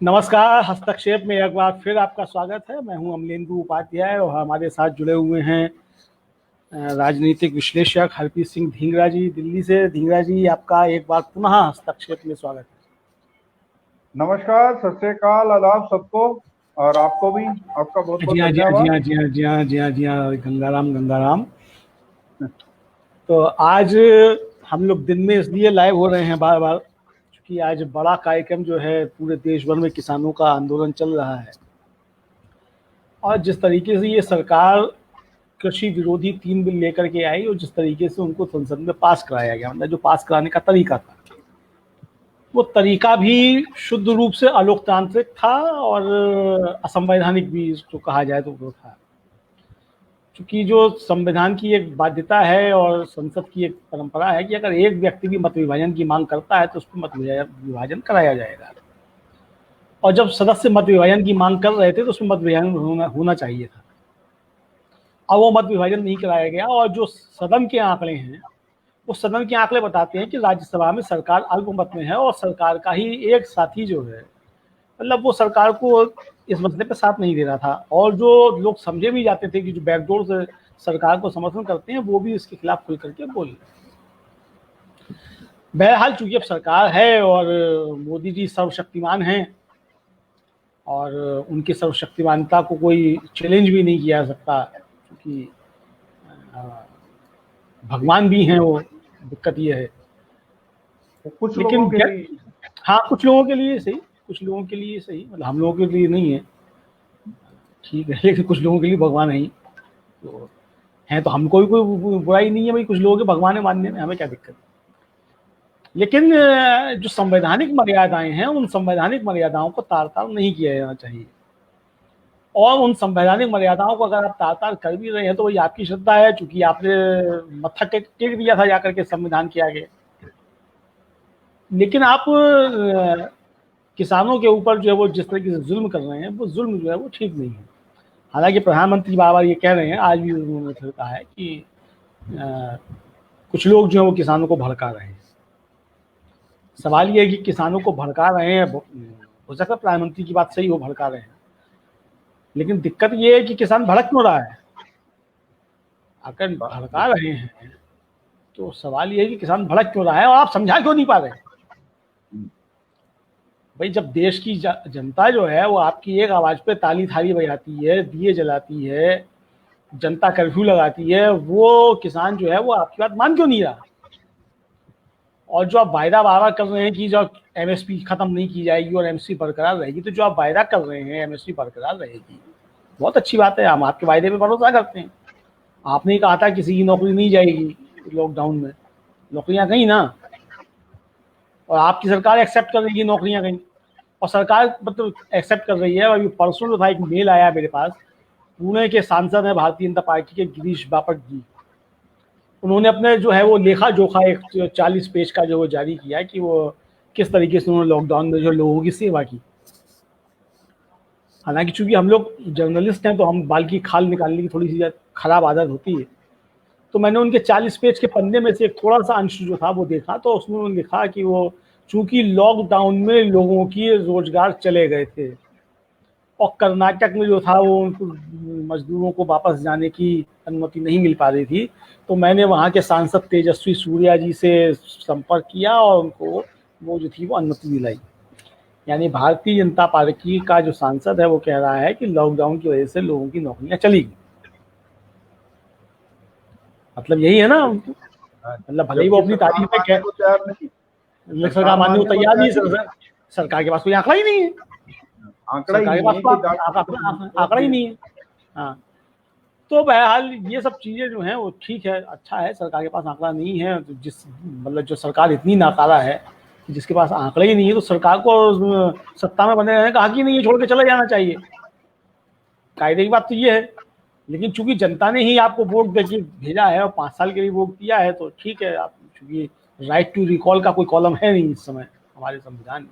नमस्कार। हस्तक्षेप में एक बार फिर आपका स्वागत है। मैं हूं अमलेंदु उपाध्याय और हमारे साथ जुड़े हुए हैं राजनीतिक विश्लेषक हरप्रीत सिंह ढींगरा जी दिल्ली से। ढींगरा जी, आपका एक बार पुनः हस्तक्षेप में स्वागत है। नमस्कार, सत श्री अकाल, आदाब सबको, और आपको भी आपका बहुत बहुत धन्यवाद। जी हाँ, गंगाराम गंगाराम। तो आज हम लोग दिन में इसलिए लाइव हो रहे हैं बार बार क्योंकि आज बड़ा कार्यक्रम जो है, पूरे देश भर में किसानों का आंदोलन चल रहा है। और जिस तरीके से ये सरकार कृषि विरोधी 3 बिल लेकर के आई और जिस तरीके से उनको संसद में पास कराया गया, मतलब जो पास कराने का तरीका था, वो तरीका भी शुद्ध रूप से अलोकतांत्रिक था और असंवैधानिक भी इसको कहा जाए तो वो था। क्योंकि जो संविधान की एक बाध्यता है और संसद की एक परंपरा है कि अगर एक व्यक्ति भी मत विभाजन की मांग करता है तो उसको मत विभाजन कराया जाएगा। और जब सदस्य मत विभाजन की मांग कर रहे थे तो उसमें मत विभाजन होना चाहिए था। अब वो मत विभाजन नहीं कराया गया। और जो सदन के आंकड़े हैं, वो सदन के आंकड़े बताते हैं कि राज्यसभा में सरकार अल्पमत में है और सरकार का ही एक साथी जो है, मतलब वो सरकार को इस मसले पे साथ नहीं दे रहा था। और जो लोग समझे भी जाते थे कि जो बैकडोर से सरकार को समर्थन करते हैं, वो भी इसके खिलाफ खुल करके बोल। बहरहाल चूंकि अब सरकार है और मोदी जी सर्वशक्तिमान हैं और उनकी सर्वशक्तिमानता को कोई चैलेंज भी नहीं किया जा सकता क्योंकि भगवान भी हैं वो। दिक्कत ये है कुछ लेकिन लोगों के लिए, हाँ, कुछ लोगों के लिए सही, कुछ लोगों के लिए सही, मतलब हम लोगों के लिए नहीं है, ठीक है, लेकिन कुछ लोगों के लिए भगवान है ही तो हैं। तो हमको भी कोई बुराई नहीं है भाई कुछ लोगों के भगवान मानने में, हमें क्या दिक्कत है। लेकिन जो संवैधानिक मर्यादाएं हैं, उन संवैधानिक मर्यादाओं को तार तार नहीं किया जाना चाहिए। और उन संवैधानिक मर्यादाओं को अगर आप तार तार कर भी रहे हैं तो वही आपकी श्रद्धा है, चूंकि आपने मत्था टेक दिया था जाकर के संविधान के आगे। लेकिन आप किसानों के ऊपर जो है वो जिस तरीके से जुल्म कर रहे हैं, वो जुल्म जो है वो ठीक नहीं है। हालांकि प्रधानमंत्री बार बार ये कह रहे हैं, आज भी उन्होंने कहा है कि कुछ लोग जो है वो किसानों को भड़का रहे हैं। सवाल ये है कि किसानों को भड़का रहे हैं, हो सकता है प्रधानमंत्री की बात सही हो, भड़का रहे हैं, लेकिन दिक्कत ये है कि किसान भड़क क्यों रहा है। अगर भड़का रहे हैं तो सवाल ये है कि किसान भड़क क्यों रहा है और आप समझा क्यों नहीं पा रहे। भाई जब देश की जनता जो है वो आपकी एक आवाज पे ताली थाली बजाती है, दिए जलाती है, जनता कर्फ्यू लगाती है, वो किसान जो है वो आपकी बात मान क्यों नहीं रहा। और जो आप वायदा बार बार कर रहे हैं कि जो एमएसपी खत्म नहीं की जाएगी और एमएसपी बरकरार रहेगी, तो जो आप वायदा कर रहे हैं एमएसपी बरकरार रहेगी, बहुत अच्छी बात है, हम आपके वायदे पे भरोसा करते हैं। आपने कहा था किसी की नौकरी नहीं जाएगी लॉकडाउन में, नौकरियां गई ना, और आपकी सरकार एक्सेप्ट कर रही है नौकरियां गई। और सरकार मतलब एक्सेप्ट कर रही है। अभी परसों जो था एक मेल आया मेरे पास, पुणे के सांसद है भारतीय जनता पार्टी के गिरीश बापट जी, उन्होंने अपने जो है वो लेखा जोखा एक 40 पेज का जो वो जारी किया कि वो किस तरीके से उन्होंने लॉकडाउन में जो लोगों की सेवा की। हालांकि चूंकि हम लोग जर्नलिस्ट हैं तो हम बाल की खाल निकालने की थोड़ी सी खराब आदत होती है, तो मैंने उनके 40 पेज के पन्ने में से एक थोड़ा सा अंश जो था वो देखा, तो उसमें उन्होंने लिखा कि वो चूंकि लॉकडाउन में लोगों की रोजगार चले गए थे और कर्नाटक में जो था वो उनको मजदूरों को वापस जाने की अनुमति नहीं मिल पा रही थी, तो मैंने वहाँ के सांसद तेजस्वी सूर्या जी से संपर्क किया और उनको वो जो थी वो अनुमति दिलाई। यानी भारतीय जनता पार्टी का जो सांसद है वो कह रहा है कि लॉकडाउन की वजह से लोगों की नौकरियां चली गई। मतलब यही है ना, मतलब भले ही वो अपनी तारीफ में कह, सरकार मानने को तैयार नहीं, सरकार के पास कोई आंकड़ा ही नहीं है, आंकड़ा ही नहीं है। हाँ, तो बहरहाल ये सब चीजें जो हैं वो ठीक है, अच्छा है सरकार के पास आंकड़ा नहीं है। तो जिस मतलब जो सरकार इतनी नाकारा है जिसके पास आंकड़े ही नहीं है, तो सरकार को सत्ता में बने रहने का हक ही नहीं है, छोड़ के चले जाना चाहिए। कायदे की बात तो ये है। लेकिन चूंकि जनता ने ही आपको वोट देके भेजा है और 5 साल के लिए वोट दिया है, तो ठीक है। आप चूंकि राइट टू रिकॉल का कोई कॉलम है नहीं इस समय हमारे संविधान में,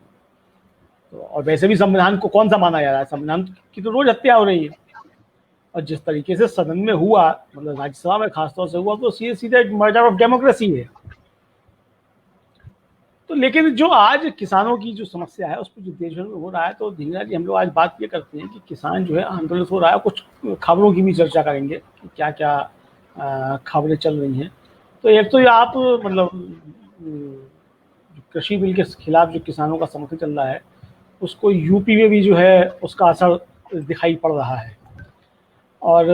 तो और वैसे भी संविधान को कौन सा माना जा रहा है, संविधान की तो रोज हत्या हो रही है। और जिस तरीके से सदन में हुआ, मतलब राज्यसभा में खासतौर से हुआ, तो सीधे सीधे मर्डर ऑफ डेमोक्रेसी है। तो लेकिन जो आज किसानों की जो समस्या है उस पर जो देश भर में हो रहा है, तो धींगरा जी हम लोग आज बात ये करते हैं कि किसान जो है आंदोलित हो रहा है, कुछ खबरों की भी चर्चा करेंगे कि क्या क्या खबरें चल रही हैं। तो एक तो ये आप मतलब जो कृषि बिल के खिलाफ जो किसानों का समर्थन चल रहा है, उसको यूपी में भी जो है उसका असर दिखाई पड़ रहा है, और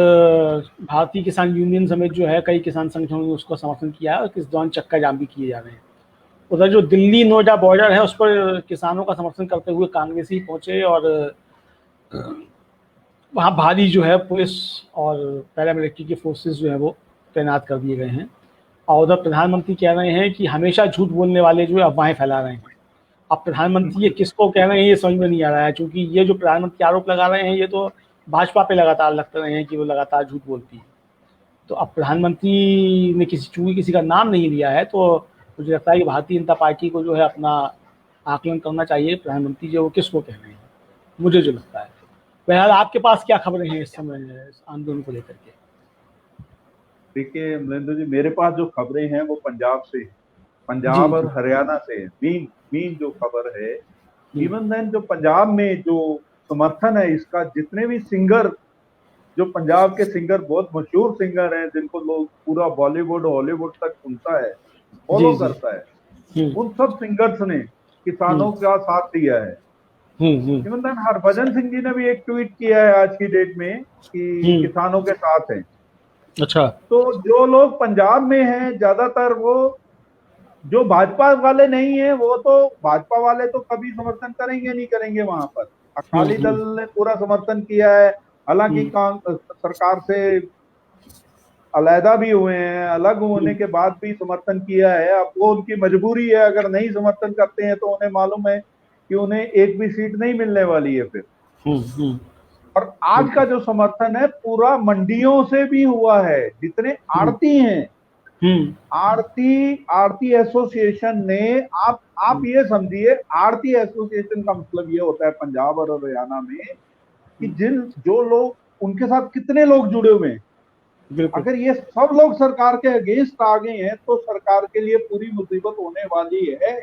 भारतीय किसान यूनियन समेत जो है कई किसान संगठनों ने उसको समर्थन किया है, और इस दौरान चक्का जाम भी किए जा रहे हैं। उधर जो दिल्ली नोएडा बॉर्डर है उस पर किसानों का समर्थन करते हुए कांग्रेसी पहुंचे, और वहाँ भारी जो है पुलिस और पैरामिलिट्री की फोर्सेस जो है वो तैनात कर दिए गए हैं। और उधर प्रधानमंत्री कह रहे हैं कि हमेशा झूठ बोलने वाले जो है अफवाहें फैला रहे हैं। अब प्रधानमंत्री ये किसको कह रहे हैं ये समझ में नहीं आ रहा है, क्योंकि ये जो प्रधानमंत्री आरोप लगा रहे हैं ये तो भाजपा पे लगातार लगते रहे हैं कि वो लगातार झूठ बोलती है। तो अब प्रधानमंत्री ने चूंकि किसी का नाम नहीं लिया है, तो मुझे लगता है कि भारतीय जनता पार्टी को जो है अपना आकलन करना चाहिए, प्रधानमंत्री जो वो किसको कह रहे हैं, मुझे जो लगता है। बहरहाल आपके पास क्या खबरें हैं इस समय इस आंदोलन को लेकर के? देखिए महेंद्र जी, मेरे पास जो खबरें हैं वो पंजाब से, जी पंजाब और जी। हरियाणा से मेन मेन जो खबर है। इवन देन जो पंजाब में जो समर्थन है इसका, जितने भी सिंगर, जो पंजाब के सिंगर बहुत मशहूर सिंगर हैं जिनको लोग पूरा बॉलीवुड हॉलीवुड तक सुनता है, जी फॉलो जी। करता है, उन सब सिंगर्स ने किसानों हम्म का साथ दिया है। हम्म। इवन देन हरभजन सिंह जी ने भी एक ट्वीट किया है आज की डेट में कि हम्म। किसानों के साथ हैं। अच्छा। तो जो लोग पंजाब में हैं ज्यादातर, वो जो भाजपा वाले नहीं है, वो तो भाजपा वाले तो कभी समर्थन करेंगे नहीं करेंगे वहां पर। अकाली हम्म। दल ने पूरा समर्थन किया है, हालांकि हम्म सरकार से अलहदा भी हुए हैं, अलग होने हम्म के बाद भी समर्थन किया है। अब वो उनकी मजबूरी है, अगर नहीं समर्थन करते हैं तो उन्हें मालूम है कि उन्हें एक भी सीट नहीं मिलने वाली है फिर। हम्म। और आज का बिल्कुल। जो समर्थन है पूरा मंडियों से भी हुआ है, जितने हम्म आड़ती हैं, हम्म आड़ती आड़ती एसोसिएशन ने, आप ये समझिए, आड़ती एसोसिएशन का मतलब ये होता है पंजाब और हरियाणा में कि जिन जो लोग उनके साथ कितने लोग जुड़े हुए हैं, बिल्कुल। अगर ये सब लोग सरकार के अगेंस्ट आ गए हैं तो सरकार के लिए पूरी मुसीबत होने वाली है।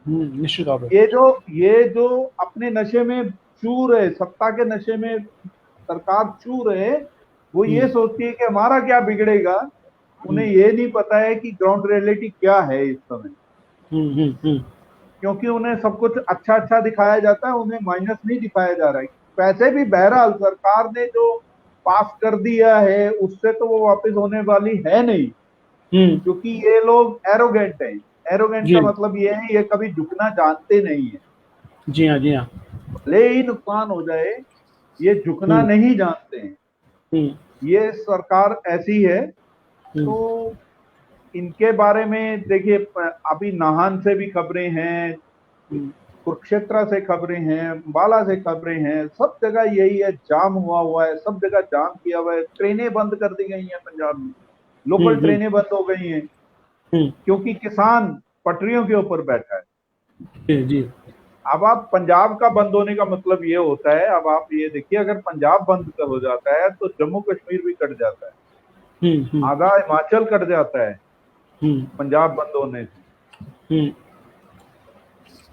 निश्चित तौर पे। ये जो अपने नशे में चूर है, सत्ता के नशे में सरकार चूर है, वो ये हम्म सोचती है कि हमारा क्या बिगड़ेगा। उन्हें हम्म ये नहीं पता है कि ग्राउंड रियलिटी क्या है इस समय, हम्म। क्योंकि उन्हें सब कुछ अच्छा अच्छा दिखाया जाता है, उन्हें माइनस नहीं दिखाया जा रहा है। पैसे भी बहरहाल सरकार ने जो पास कर दिया है उससे तो वो वापस होने वाली है नहीं, हम्म। क्योंकि ये लोग एरोगेंट हैं। एरोगेंट जी का मतलब ये है, ये कभी झुकना जानते नहीं है। जी हाँ जी हाँ। भले ही नुकसान हो जाए, ये झुकना हम्म नहीं जानते हैं। हम्म ये सरकार ऐसी है। हम्म तो इनके बारे में देखिए, अभी नाहन से भी खबरें हैं, हम्म कुरुक्षेत्र से खबरें हैं, अम्बाला से खबरें हैं, सब जगह यही है, जाम हुआ हुआ है, सब जगह जाम किया हुआ है। ट्रेनें बंद कर दी गई हैं पंजाब में, लोकल हम्म ट्रेनें बंद हो गई हैं, हम्म। क्योंकि किसान पटरियों के ऊपर बैठा है। जी जी। अब आप पंजाब का बंद होने का मतलब ये होता है, अब आप ये देखिए, अगर पंजाब बंद हो जाता है तो जम्मू कश्मीर भी कट जाता है, हम्म। आधा हिमाचल कट जाता है हम्म पंजाब बंद होने से। हम्म।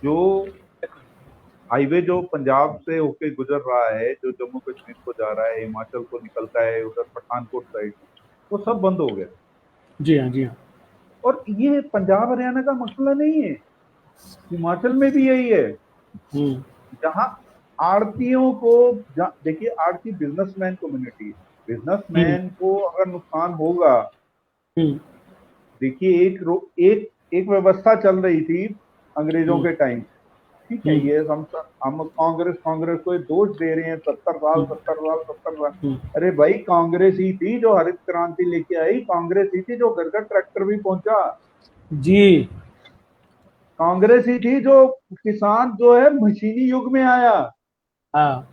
जो हाईवे जो पंजाब से होके गुजर रहा है, जो जम्मू कश्मीर को जा रहा है, हिमाचल को निकलता है उधर पठानकोट साइड, वो सब बंद हो गया। जी हाँ जी हाँ। और ये पंजाब हरियाणा का मसला नहीं है, हिमाचल में भी यही है। हम्म जहां आड़तियों को, देखिए आड़ती बिजनेसमैन कम्युनिटी, हम्म बिजनेसमैन को अगर नुकसान होगा, हम्म देखिए एक एक व्यवस्था चल रही थी अंग्रेजों हम्म के टाइम, ठीक है, हम्म ये हम कांग्रेस को ये दोष दे रहे हैं, 70 साल हम्म 70 साल 70 साल। हम्म। अरे भाई, कांग्रेस ही थी जो हरित क्रांति लेके आई, कांग्रेस ही थी जो घर घर ट्रैक्टर भी पहुंचा, जी कांग्रेस ही थी जो किसान जो है मशीनी युग में आया। हाँ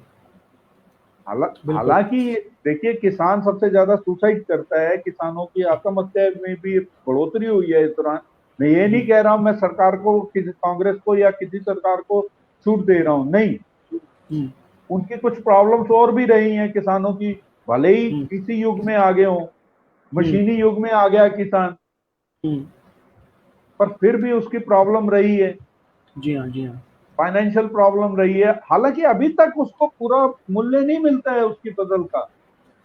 बिल्कुल। हालांकि देखिए, किसान सबसे ज्यादा सुसाइड करता है, किसानों की आत्महत्या में भी बढ़ोतरी हुई है इस दौरान। मैं ये नहीं हम्म कह रहा हूं मैं सरकार को, किसी कांग्रेस को या किसी सरकार को छूट दे रहा हूं, नहीं, हम्म उनकी कुछ प्रॉब्लम्स और भी रही हैं किसानों की। भले ही हम्म किसी युग में आगे हो, हम्म मशीनी युग में आ गया किसान, हम्म पर फिर भी उसकी प्रॉब्लम रही है। जी हाँ, जी हाँ। फाइनेंशियल प्रॉब्लम रही है, हालांकि अभी तक उसको पूरा मूल्य नहीं मिलता है उसकी फसल का।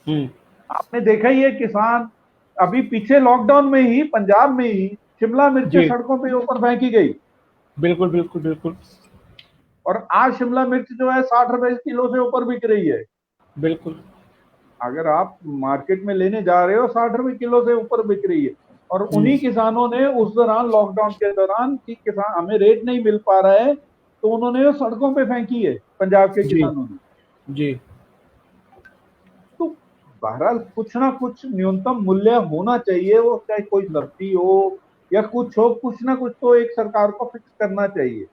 हम्म। आपने देखा ही है किसान, अभी पीछे लॉकडाउन में ही पंजाब में ही शिमला मिर्च जी, सड़कों पे ऊपर फेंकी गई, बिल्कुल बिल्कुल बिल्कुल और आज शिमला मिर्च जो है 60 रुपए किलो से ऊपर बिक रही है। बिल्कुल। अगर आप मार्केट में लेने जा रहे हो 60 रुपए किलो से ऊपर बिक रही है। और हम्म। उन्हीं किसानों ने उस दौरान, लॉकडाउन के दौरान, कि किसान हमें रेट नहीं मिल पा रहा है, तो उन्होंने वो सड़कों पे फेंकी है पंजाब के जी, किसानों ने। जी। तो बहरहाल कुछ ना कुछ न्यूनतम मूल्य होना चाहिए, वो चाहे कोई सब्जी हो या कुछ हो, कुछ ना कुछ तो एक सरकार को फिक्स करना चाहिए।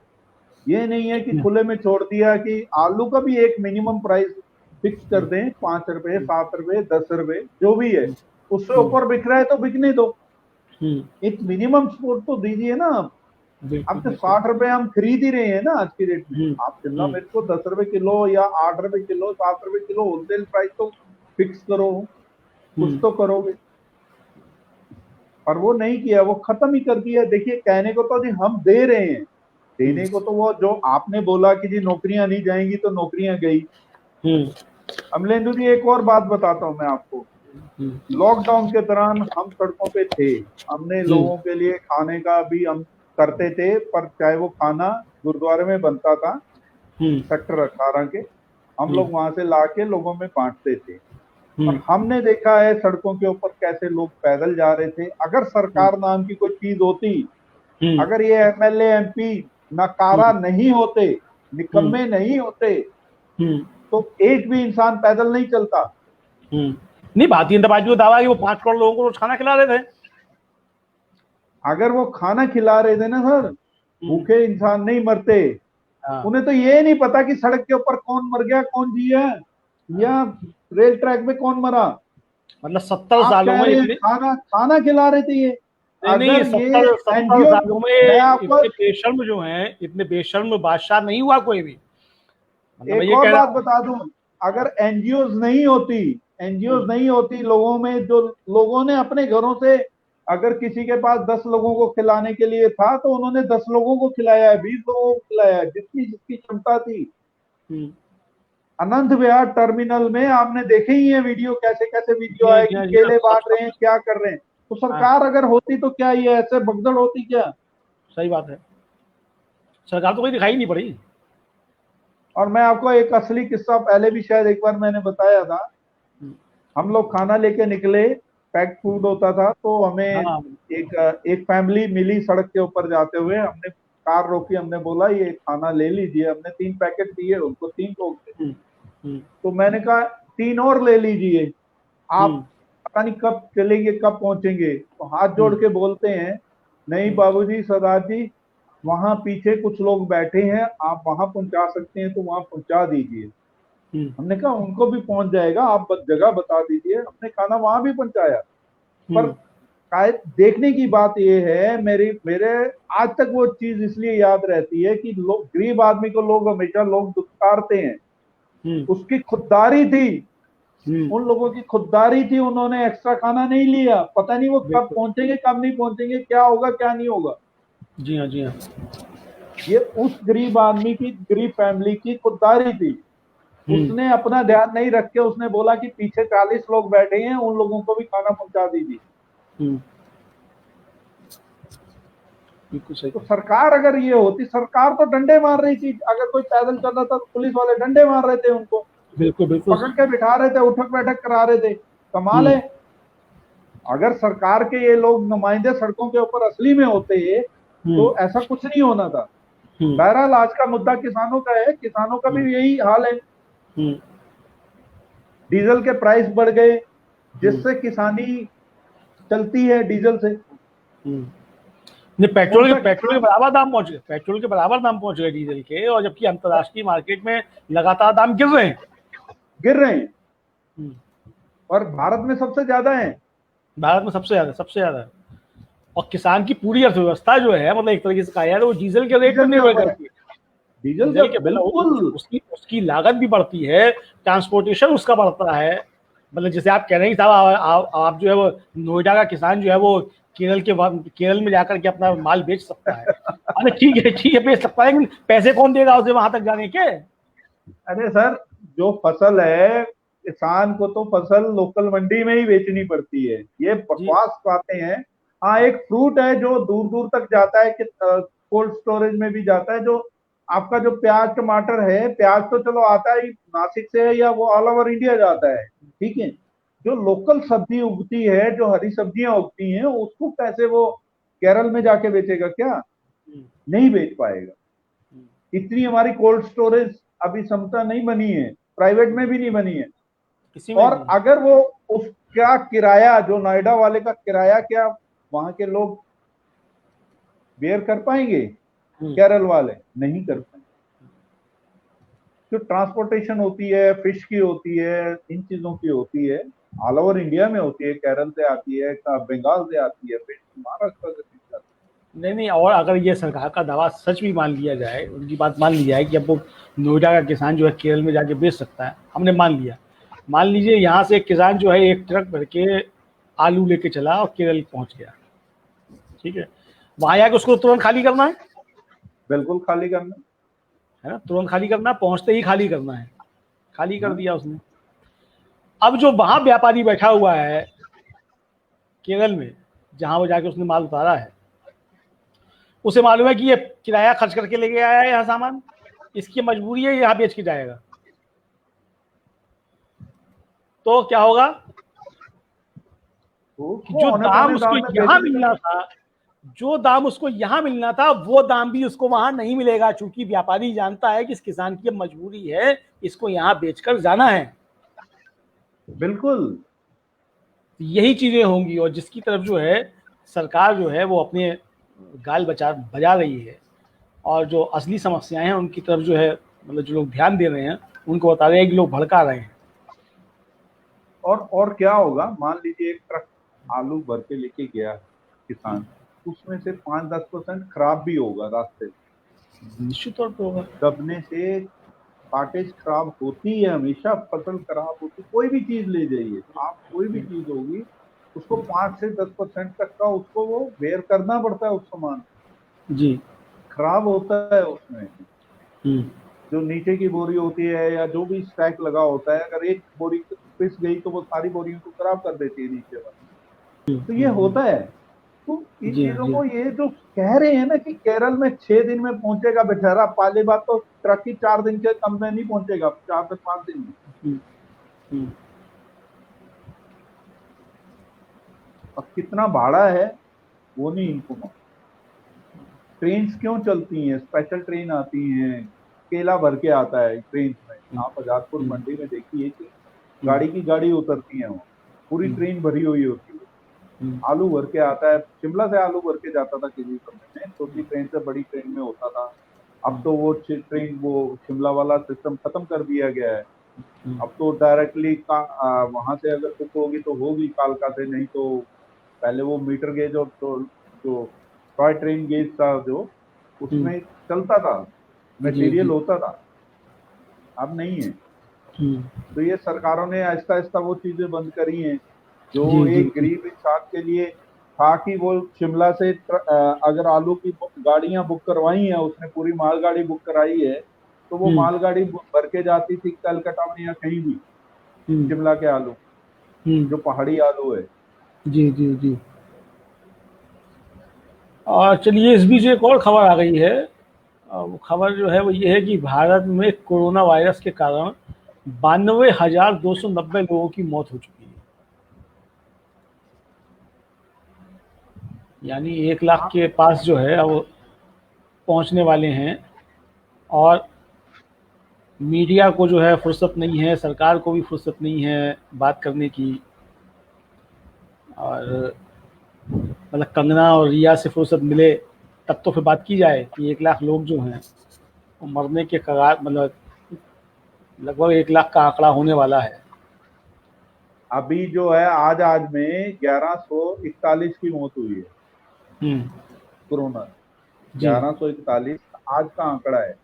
ये नहीं है कि खुले में छोड़ दिया कि आलू का भी एक मिनिमम प्राइस फिक्स कर दें, 5 रुपए, 7 रुपए, 10 रुपए, जो भी है। उससे हम्म। ऊपर बिक रहा है तो बिकने दो, हम्म। एक मिनिमम सपोर्ट तो दीजिए ना। अब बिल्कुल तो बिल्कुल। 60 रुपए हम खरीद ही रहे हैं ना आज की डेट में। हम्म। आप शिमला हम्म। मिर्च को 10 रुपए किलो या 8 रुपए किलो, 7 रुपए किलो होलसेल प्राइस तो फिक्स करो, कुछ हम्म। तो करोगे। और वो नहीं किया, वो खत्म ही कर दिया। देखिए, कहने को तो जी हम दे रहे हैं, हम्म। देने को तो वो जो आपने बोला कि जी नौकरियां नहीं जाएंगी, तो नौकरियां गई। हम्म। अमलेंदु जी, एक और बात बताता हूं मैं आपको। हम्म। लॉकडाउन के दौरान हम सड़कों पे थे, हमने हम्म। लोगों के लिए खाने का भी हम करते थे, पर चाहे वो खाना गुरुद्वारे में बनता था, हम्म। सेक्टर 18 के, हम हम्म। लोग वहां से ला के लोगों में बांटते थे। और हम्म। हमने देखा है सड़कों के ऊपर कैसे लोग पैदल जा रहे थे। अगर हम्म। सरकार नाम की कोई चीज होती, हम्म। अगर ये एमएलए एमपी नकारा हम्म। नहीं होते, हम्म। निकम्मे नहीं होते, हम्म। तो एक भी इंसान पैदल नहीं चलता। हम्म। नहीं, भारतीय जनता पार्टी को दावा है कि वो 5 करोड़ लोगों को रोज खाना खिला रहे थे। अगर वो खाना खिला रहे थे ना सर, हम्म। भूखे इंसान नहीं मरते। हाँ। उन्हें तो ये नहीं पता कि सड़क के ऊपर कौन मर गया, कौन जिया, हाँ। या रेल ट्रैक पे कौन मरा। मतलब 70 आप सालों कह में रहे हैं इतने, खाना खाना खिला रहे थे ये। नहीं नहीं, अगर ये 70 एनजीओ, सालों में मैं आपको इतने बेशर्म जो हैं, इतने बेशर्म बादशाह नहीं हुआ कोई भी। मतलब मैं एक ये और कह रहा बात हूँ। बता दूं, अगर एनजीओ नहीं होती, एनजीओ हम्म। नहीं होती, लोगों में जो लोगों ने अपने घरों से, अगर किसी के पास 10 लोगों को खिलाने के लिए था, तो उन्होंने 10 लोगों को खिलाया है, 20 लोगों को खिलाया है, जितनी जिसकी क्षमता थी। हम्म। अनंत विहार टर्मिनल में आपने देखे ही है वीडियो, कैसे कैसे वीडियो जी हाँ, आए जी कि हाँ, जी हाँ, केले सब बांट सब। रहे हैं, क्या कर रहे हैं। तो हाँ, सरकार अगर होती तो क्या ये ऐसे भगदड़ होती क्या। सही बात है। सरकार तो कोई दिखाई नहीं पड़ी। और मैं आपको एक असली किस्सा पहले भी शायद एक बार मैंने बताया था। हम्म। हम लोग खाना लेके निकले, पैक्ड फूड होता था, तो हमें हाँ। एक फैमिली मिली सड़क के ऊपर जाते हुए। हमने कार रोकी, हमने बोला ये खाना ले लीजिए, हमने 3 पैकेट दिए उनको, 3 लोग थे। हम्म। हम्म। तो मैंने कहा 3 और ले लीजिए, आप हम्म। पता नहीं कब चलेंगे, कब पहुंचेंगे। तो हाथ जोड़ हम्म। के बोलते हैं, नहीं बाबूजी, सरदार जी, वहां पीछे कुछ लोग बैठे हैं, आप वहां पहुंचा सकते हैं तो वहां पहुंचा दीजिए। हम्म। हमने कहा उनको भी पहुंच जाएगा, आप बस जगह बता दीजिए। हमने खाना वहां भी पहुंचाया। पर हम्म। शायद देखने की बात यह है, मेरी मेरे आज तक वो चीज इसलिए याद रहती है कि लोग, गरीब आदमी को लोग हमेशा लोग दुत्कारते हैं। हम्म। उसकी खुददारी थी, हम्म। उन लोगों की खुददारी थी, उन्होंने एक्स्ट्रा खाना नहीं लिया। पता नहीं वो कब बिल्कुल। पहुंचेंगे, कब नहीं पहुंचेंगे, क्या होगा क्या नहीं होगा। जी हाँ, जी हाँ। ये उस गरीब आदमी की, गरीब फैमिली की खुददारी थी। हम्म। उसने अपना ध्यान नहीं रख के उसने बोला कि पीछे 40 लोग बैठे हैं, उन लोगों को भी खाना पहुंचा दीजिए। हम्म। बिल्कुल सही। तो सरकार अगर ये होती, सरकार तो डंडे मार रही थी, अगर कोई पैदल चल रहा था तो पुलिस वाले डंडे मार रहे थे उनको, बिल्कुल बिल्कुल। पकड़ के बिठा रहे थे, उठक बैठक करा रहे थे। कमाल हम्म। है। अगर सरकार के ये लोग नुमाइंदे सड़कों के ऊपर असली में होते, हम्म। तो ऐसा कुछ नहीं होना था। हम्म। बहरहाल आज का मुद्दा किसानों का है, किसानों का हम्म। भी यही हाल है। हम्म। डीजल के प्राइस बढ़ गए, हम्म। जिससे किसानी चलती है डीजल से। हम्म। नहीं, कौन सा पेट्रोल के किसान, बराबर दाम पहुंच गए, पेट्रोल के बराबर दाम पहुंच गए डीजल के, और जबकि अंतर्राष्ट्रीय मार्केट में लगातार दाम गिर रहे हैं। गिर रहे हैं, हम्म। और भारत में सबसे ज्यादा है। भारत में सबसे ज्यादा, सबसे ज्यादा। और किसान की पूरी अर्थव्यवस्था जो है, मतलब एक तरीके से कहा जाए तो वो डीजल के रेट पर डीजल के निर्भर ऊपर है, करती है। डीजल के, डीजल के, मतलब बिल्कुल। उसकी उसकी लागत भी बढ़ती है, ट्रांसपोर्टेशन उसका बढ़ता है। मतलब जैसे आप कह रहे हैं कि साहब, आप जो है वो नोएडा का किसान जो है वो केरल में जाकर के अपना माल बेच सकता है। अरे ठीक है बेच सकता है, लेकिन पैसे कौन देगा उसे वहां तक जाने के? अरे सर, जो फसल है, किसान को तो फसल लोकल मंडी में ही बेचनी पड़ती है, ये जी बकवास बातें हैं। हाँ, एक फ्रूट है जो दूर दूर तक जाता है, कि कोल्ड स्टोरेज में भी जाता है, जो आपका जो प्याज टमाटर है, प्याज तो चलो आता ही नासिक से है, या वो ऑल ओवर इंडिया जाता है, ठीक है। जो लोकल सब्जी उगती है, जो हरी सब्जियां उगती हैं, उसको कैसे वो केरल में जाके बेचेगा क्या? नहीं बेच पाएगा। इतनी हमारी कोल्ड स्टोरेज अभी क्षमता नहीं बनी है, प्राइवेट में भी नहीं बनी है। किसी में और नहीं। अगर वो उसका किराया, जो नोएडा वाले का किराया, क्या वहां के लोग बेयर कर पाएंगे? केरल वाले नहीं कर पाएंगे। जो ट्रांसपोर्टेशन होती है, फिश की होती है, इन चीजों की होती है, ऑल ओवर इंडिया में होती है, केरल से आती है, बंगाल से आती है, फिश महाराष्ट्र से फिश आती नहीं, और अगर ये सरकार का दावा सच भी मान लिया जाए, उनकी बात मान ली जाए कि अब वो नोएडा का किसान जो है केरल में जाके बेच सकता है, हमने मान लिया। मान लीजिए यहाँ से एक किसान जो है एक ट्रक भर के आलू लेके चला और केरल पहुंच गया, ठीक है। वहां जाके उसको तुरंत खाली करना है बिल्कुल खाली करना ना, तुरंत खाली करना, पहुंचते ही खाली करना है। खाली कर है। दिया उसने। अब जो वहां व्यापारी बैठा हुआ है केरल में, जहां वो जाके उसने माल उतारा है, उसे मालूम है कि ये किराया खर्च करके लेके आया है यहाँ सामान, इसकी मजबूरी है यहाँ बेच के जाएगा, तो क्या होगा कि उसको जो औने दाम पौने उसको दाम में यहाँ बेचने मिलना का। था, जो दाम उसको यहाँ मिलना था, वो दाम भी उसको वहां नहीं मिलेगा, क्योंकि व्यापारी जानता है कि इस किसान की मजबूरी है, इसको यहाँ बेचकर जाना है। बिल्कुल। यही चीजें होंगी, और जिसकी तरफ जो है सरकार जो है वो अपने गाल बजा रही है, और जो असली समस्याएं हैं उनकी तरफ जो है, मतलब जो लोग ध्यान दे रहे हैं उनको बता रहे हैं कि लोग भड़का रहे हैं। और क्या होगा, मान लीजिए एक ट्रक आलू भर के लेके गया किसान, उसमें से 5-10% खराब भी होगा रास्ते में। निश्चित तौर पर होगा। दबने से काटेज खराब होती है, हमेशा फसल खराब होती, कोई भी चीज ले जाइए आप, कोई भी चीज होगी, उसको 5 से 10% तक का उसको वो बेयर करना पड़ता है, उस सामान जी। खराब होता है उसमें। हम्म। जो नीचे की बोरी होती है, या जो भी स्टैक लगा होता है, अगर एक बोरी पिस गई तो वो सारी बोरियों को खराब कर देती है नीचे वाली। तो ये होता है। तो इन जी हाँ, चीजों जी। को, ये जो कह रहे हैं ना कि केरल में 6 दिन में पहुंचेगा बेचारा, पहली बात तो ट्रक ही 4 दिन के कम में नहीं पहुंचेगा, 4 से 5 दिन में। हम्म, हम्म, अब कितना भाड़ा है वो नहीं इनको मालूम। ट्रेन क्यों चलती हैं, स्पेशल ट्रेन आती हैं, केला भर के आता है ट्रेन में। आप आजादपुर हम्म, मंडी में देखिए कि हम्म, गाड़ी की गाड़ी उतरती है, वहाँ पूरी हम्म, ट्रेन भरी हुई होती है, हम्म, आलू भर के आता है। शिमला से आलू भर के जाता था किसी समय में, छोटी ट्रेन से बड़ी ट्रेन में होता था। अब तो वो ट्रेन, वो शिमला वाला सिस्टम खत्म कर दिया गया है। हम्म, अब तो डायरेक्टली वहां से अगर बुक होगी तो होगी कालका से, नहीं तो पहले वो मीटर गेज और तो, जो टॉय ट्रेन गेज था, जो हम्म, उसमें चलता था, जी मटेरियल जी। होता था, अब नहीं है। हम्म, तो ये सरकारों ने आहिस्ता आहिस्ता वो चीजें बंद करी हैं, जो जी जी एक जी। गरीब इंसान के लिए था, कि वो शिमला से अगर आलू की गाड़ियां बुक करवाई हैं, उसने पूरी मालगाड़ी बुक कराई है, तो वो हम्म, मालगाड़ी भर के जाती थी कलकत्ता में या कहीं भी, हम्म, शिमला के आलू, हम्म, जो पहाड़ी आलू है। जी जी जी। और चलिए, इस बीच एक और खबर आ गई है। वो खबर जो है वो ये है कि भारत में कोरोना वायरस के कारण 92,290 लोगों की मौत हो चुकी है। यानी 1 लाख आप के पास जो है अब पहुंचने वाले हैं। और मीडिया को जो है फुर्सत नहीं है, सरकार को भी फुर्सत नहीं है बात करने की। और मतलब कंगना और रिया से फुर्सत मिले तब तो फिर बात की जाए कि 1 लाख लोग जो हैं वो मरने के कगार, मतलब लगभग 1 लाख का आंकड़ा होने वाला है। अभी जो है, आज में 1141 की मौत हुई है हम्म। कोरोना। जी 1141 आज का आंकड़ा है।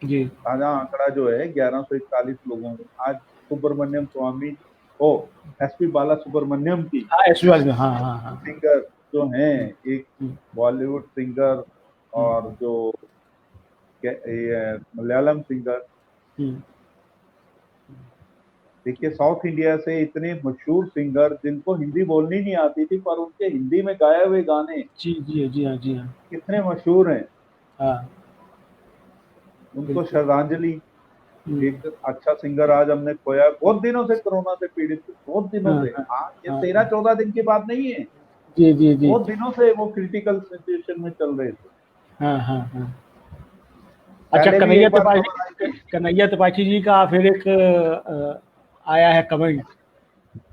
जी। ताजा आंकड़ा जो है 1141 लोगों में। आज सुब्रमण्यम स्वामी, ओ, एसपी बाला सुब्रमण्यम की, हाँ, ऐश्वर्या में, हाँ हाँ हाँ हाँ। सिंगर जो हैं, हम्म, एक हम्म, बॉलीवुड सिंगर, और जो ये मलयालम सिंगर, हम्म, देखिए साउथ इंडिया से इतने मशहूर सिंगर जिनको हिंदी बोलनी नहीं आती थी, पर उनके हिंदी में गाए हुए गाने जी जी जी हाँ, जी हाँ। कितने मशहूर हैं। हाँ उनको बिल्कुल। श्रद्धांजलि। हम्म, एक अच्छा सिंगर आज हमने खोया, बहुत दिनों से कोरोना से पीड़ित थे, बहुत दिनों हाँ से, हाँ आज ये हाँ 13-14 दिन की बात नहीं है, जी जी जी। बहुत दिनों से वो क्रिटिकल सिचुएशन में चल रहे थे। हाँ हाँ हाँ। अच्छा, पहले भी कन्हैया एक बार खबर आई त्रिपाठी, थी। कन्हैया त्रिपाठी जी का फिर एक आया है कमेंट, और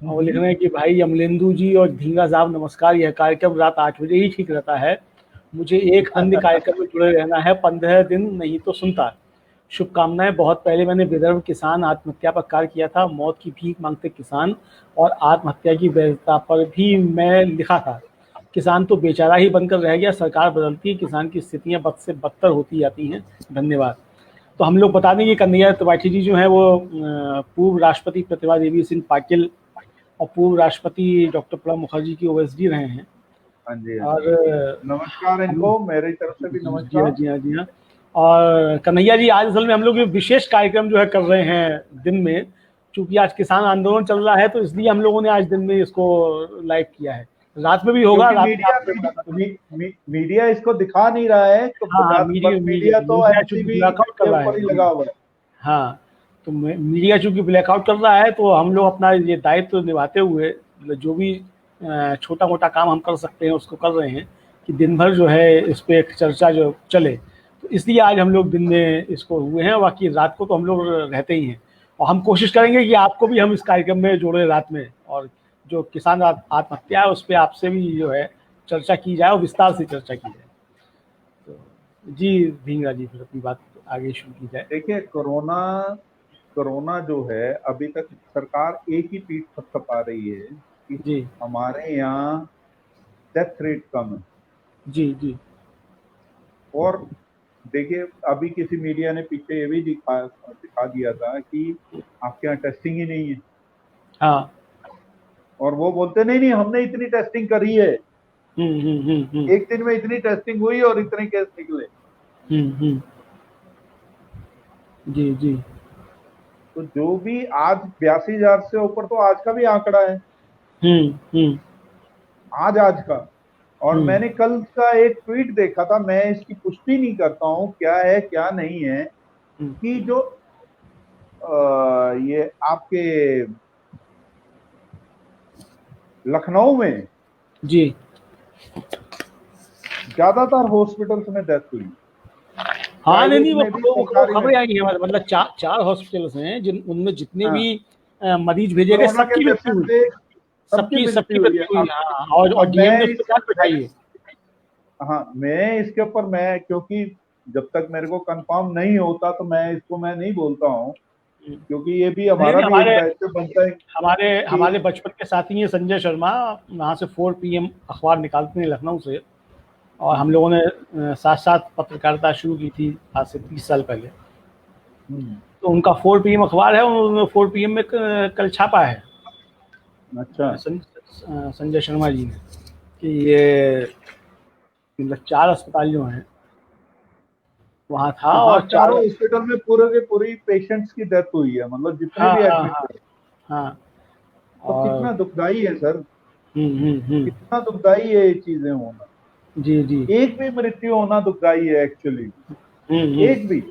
वो लिख हम्म, रहे हैं कि भाई अमलेंदु जी और धींगा साहब नमस्कार, यह कार्यक्रम रात 8 बजे ही ठीक रहता है, मुझे एक अन्य कार्यक्रम में जुड़े रहना है, 15 दिन नहीं तो सुनता। शुभकामनाएं। बहुत पहले मैंने विदर्भ किसान आत्महत्या पर कार्य किया था, मौत की भीख मांगते किसान और आत्महत्या की वैधता पर भी मैं लिखा था। किसान तो बेचारा ही बनकर रह गया, सरकार बदलती है, किसान की स्थितियां बद से बदतर होती जाती हैं। धन्यवाद। तो हम लोग बता दें कि कन्हैया त्रिपाठी जी जो है वो पूर्व राष्ट्रपति प्रतिभा देवी सिंह पाटिल और पूर्व राष्ट्रपति डॉक्टर प्रणब मुखर्जी की ओएसडी रहे हैं। हाँ जी, हाँ और जी। नमस्कार हम इनको मेरी तरफ से भी जी हाँ, नमस्कार। जी हाँ, जी हाँ। और कन्हैया जी, आज असल में हम लोग ये विशेष कार्यक्रम जो है कर रहे हैं दिन में, चूंकि आज किसान आंदोलन चल रहा है, तो इसलिए हम लोगों ने आज दिन में इसको लाइव किया है। रात में भी होगा, क्योंकि रात में मीडिया आपसे बता दूं। मीडिया इसको दिखा नहीं रहा है, तो हाँ हाँ, बस मीडिया तो मीडिया चूंकि एमसीबी ब्लैकआउट कर के रहा ऊपर है ही जी। लगा हुआ है। हाँ, तो मीडिया चूंकि ब्लैकआउट कर रहा है, तो हम लोग अपना ये दायित्व निभाते हुए, मतलब जो भी छोटा मोटा काम हम कर सकते हैं उसको कर रहे हैं, कि दिन भर जो है इस पे एक चर्चा जो चले। तो इसलिए आज हम लोग दिन में इसको हुए हैं, बाकी रात को तो हम लोग रहते ही हैं। और हम कोशिश करेंगे कि आपको भी हम इस कार्यक्रम में जोड़े रात में, और जो किसान आत्महत्या है उस पर आपसे भी जो है चर्चा की जाए, और विस्तार से चर्चा की जाए। तो जी धींगा जी, फिर अपनी बात आगे शुरू की जाए। देखिए कोरोना कोरोना जो है, अभी तक सरकार एक ही पीठ थपथपा रही है कि जी हमारे यहाँ डेथ रेट कम है। जी जी। और देखिए अभी किसी मीडिया ने पीछे ये भी दिखा दिया था कि आपके यहाँ टेस्टिंग ही नहीं है, हाँ। और वो बोलते नहीं नहीं हमने इतनी टेस्टिंग करी है, हम्म। एक दिन में इतनी टेस्टिंग हुई और इतने केस निकले। हम्म। जी जी। तो जो भी आज 82,000 से ऊपर तो आज का भी आंकड़ा है, हम्म। आज आज का। और हम्म मैंने कल का एक ट्वीट देखा था, मैं इसकी पुष्टि नहीं करता हूँ क्या है क्या नहीं है, हम्म, कि जो ये आपके लखनऊ में जी। ज्यादातर हॉस्पिटल्स में डेथ हुई, हाँ नहीं नहीं, प्राइवेट में भी वो सरकारी में खबरें भी। आई हैं हमारे, मतलब चार हॉस्पिटल्स हैं जिन उनमें जितने हाँ, भी मरीज भेजे गए, कोरोना के सबकी मृत्यु पेशेंट हुई। थे, सबकी सबकी सबकी मृत्यु हुई है। मृत्यु हुई, हाँ। और अब डीएम ने उस पर जांच बैठाई है। हाँ मैं इसके ऊपर, मैं क्योंकि जब तक मेरे को कंफर्म नहीं होता तो मैं इसको मैं नहीं बोलता हूँ, क्योंकि ये भी नहीं हमारा नहीं, भी एक हमारे दायित्व बनता है हमारे कि हमारे बचपन के साथी हैं संजय शर्मा, वहाँ से 4 PM अखबार निकालते हैं लखनऊ से, और हम लोगों ने साथ साथ पत्रकारिता शुरू की थी आज से 30 साल पहले। तो उनका 4 PM अखबार है, उन्होंने 4 PM में कल छापा है अच्छा। संजय शर्मा जी ने, कि ये मतलब 4 अस्पताल जो हैं वहाँ था, हाँ, और चारों चार। हॉस्पिटल में पूरे के पूरी पेशेंट्स की डेथ हुई है, मतलब जितने हाँ भी हाँ एडमिट हाँ थे। हाँ। तो और कितना दुखदाई है सर, हम्म। कितना दुखदाई है ये चीजें होना, जी जी। एक भी मृत्यु होना दुखदाई है एक्चुअली, हम्म। एक भी।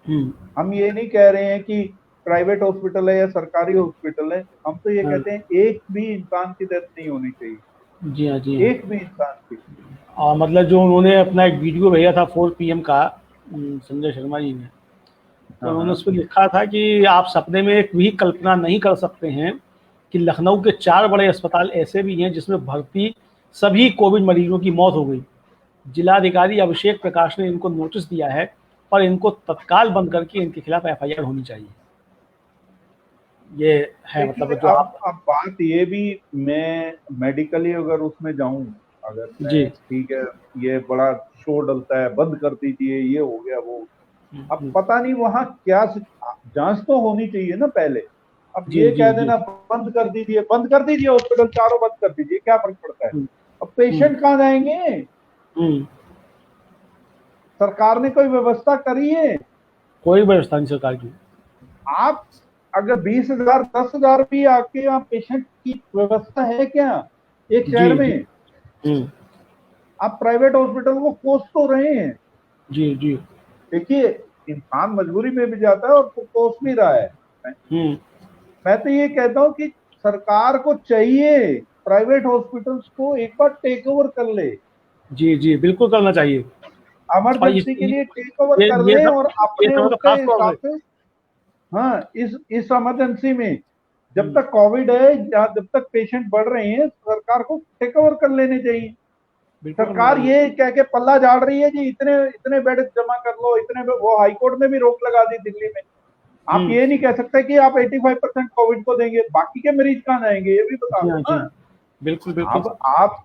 हम्म। हम ये नहीं कह रहे हैं कि प्राइवेट हॉस्पिटल है या सरकारी हॉस्पिटल है, हम तो ये हाँ कहते हैं एक भी इंसान की डेथ नहीं होनी चाहिए, जी हाँ, जी हाँ। एक भी इंसान की। और मतलब जो उन्होंने अपना एक वीडियो भेजा था 4 PM का, संजय शर्मा जी ने, तो हाँ उन्होंने हाँ। उस पर लिखा था कि आप सपने में एक भी कल्पना नहीं कर सकते हैं कि लखनऊ के 4 बड़े अस्पताल ऐसे भी हैं जिसमें भर्ती सभी कोविड मरीजों की मौत हो गई। जिलाधिकारी अभिषेक प्रकाश ने इनको नोटिस दिया है, और इनको तत्काल बंद करके इनके खिलाफ FIR होनी चाहिए। ये है देखिए मतलब जो आप। अब बात ये भी, मैं मेडिकली अगर उसमें जाऊं, अगर जी। मैं ठीक है, ये बड़ा शोर डलता है बंद कर दीजिए, ये हो गया वो, अब पता नहीं वहां क्या जांच तो होनी चाहिए ना पहले। अब जी ये जी कह जी। देना बंद कर दीजिए हॉस्पिटल चारों बंद कर दीजिए, क्या फर्क पड़ता है। अब पेशेंट कहाँ जाएंगे, हम्म। सरकार ने कोई व्यवस्था करी है? कोई व्यवस्था नहीं सरकार की। आप अगर 20,000 10,000 भी आपके यहाँ पेशेंट की व्यवस्था है क्या एक शहर जी में? जी आप प्राइवेट हॉस्पिटल को कोस तो रहे हैं। जी जी। देखिए, इंसान मजबूरी में भी जाता है और कोस भी रहा है। मैं तो ये कहता हूँ कि सरकार को चाहिए प्राइवेट हॉस्पिटल्स को एक बार टेक ओवर कर ले, जी जी बिल्कुल करना चाहिए। और इमरजेंसी के लिए टेक ओवर कर ये ले सब, और ये अपने समय तो उसके खास तौर हिसाब से। से। हाँ, इस इमरजेंसी में जब तक कोविड है या जब तक पेशेंट बढ़ रहे हैं, सरकार को टेक ओवर कर लेने चाहिए। बिल्कुल करना सरकार चाहिए। ये कह के पल्ला झाड़ रही है जी इतने इतने बेड जमा कर लो, इतने वो हाई कोर्ट ने भी रोक लगा दी दिल्ली में। आप ये नहीं कह सकते कि आप 85% कोविड को देंगे, बाकी के मरीज कहाँ जाएंगे, ये भी बता जी दो हाँ ना। जी बिल्कुल बिल्कुल। अब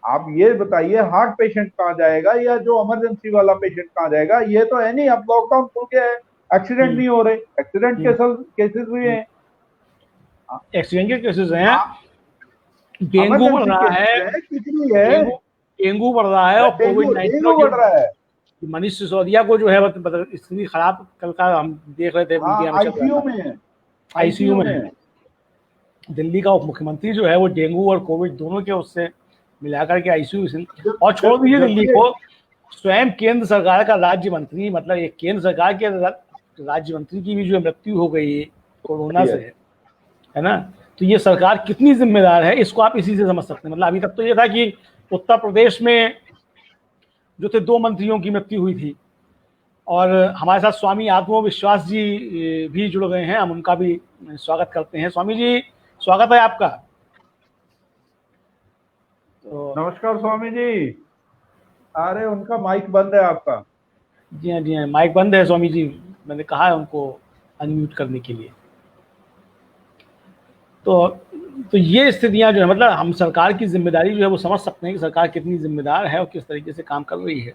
आप ये बताइए हार्ट पेशेंट कहाँ जाएगा या जो इमरजेंसी वाला पेशेंट कहाँ जाएगा? ये तो है नहीं। अब लॉकडाउन खुल गया है, एक्सीडेंट नहीं हो रहे, एक्सीडेंट केसेस भी हैं। एक्सीडेंट के केसेस हैं, डेंगू बढ़ इमरजेंसी रहा है, केसेस है, कुछ भी है। डेंगू डेंगू बढ़ रहा है, और डेंगू कोविड-19 डेंगू और बढ़ रहा है। मनीष सिसोदिया को जो है स्थिति खराब कल का हम देख रहे थे, मीडिया हाँ, में चल रहा आईसीयू था। में है, आईसीयू में है। है। दिल्ली का उप मुख्यमंत्री जो है वो डेंगू और कोविड दोनों के उससे मिलाकर के आईसीयू, और छोड़ दीजिए दिल्ली को, स्वयं केंद्र सरकार का राज्य मंत्री, मतलब एक केंद्र सरकार के राज्य मंत्री की भी जो मृत्यु हो गई कोरोना से, है ना। तो ये सरकार कितनी जिम्मेदार है, इसको आप इसी से समझ सकते हैं। मतलब अभी तक तो ये था कि उत्तर प्रदेश में जो थे 2 मंत्रियों की मृत्यु हुई थी, और हमारे साथ स्वामी आत्मविश्वास जी भी जुड़ गए हैं, हम उनका भी स्वागत करते हैं। स्वामी जी, स्वागत है आपका। तो नमस्कार स्वामी जी। अरे उनका माइक बंद है आपका। जी हाँ माइक बंद है स्वामी जी, मैंने कहा है उनको अनम्यूट करने के लिए। तो ये स्थितियां जो है, मतलब हम सरकार की जिम्मेदारी जो है वो समझ सकते हैं कि सरकार कितनी जिम्मेदार है और किस तरीके से काम कर रही है।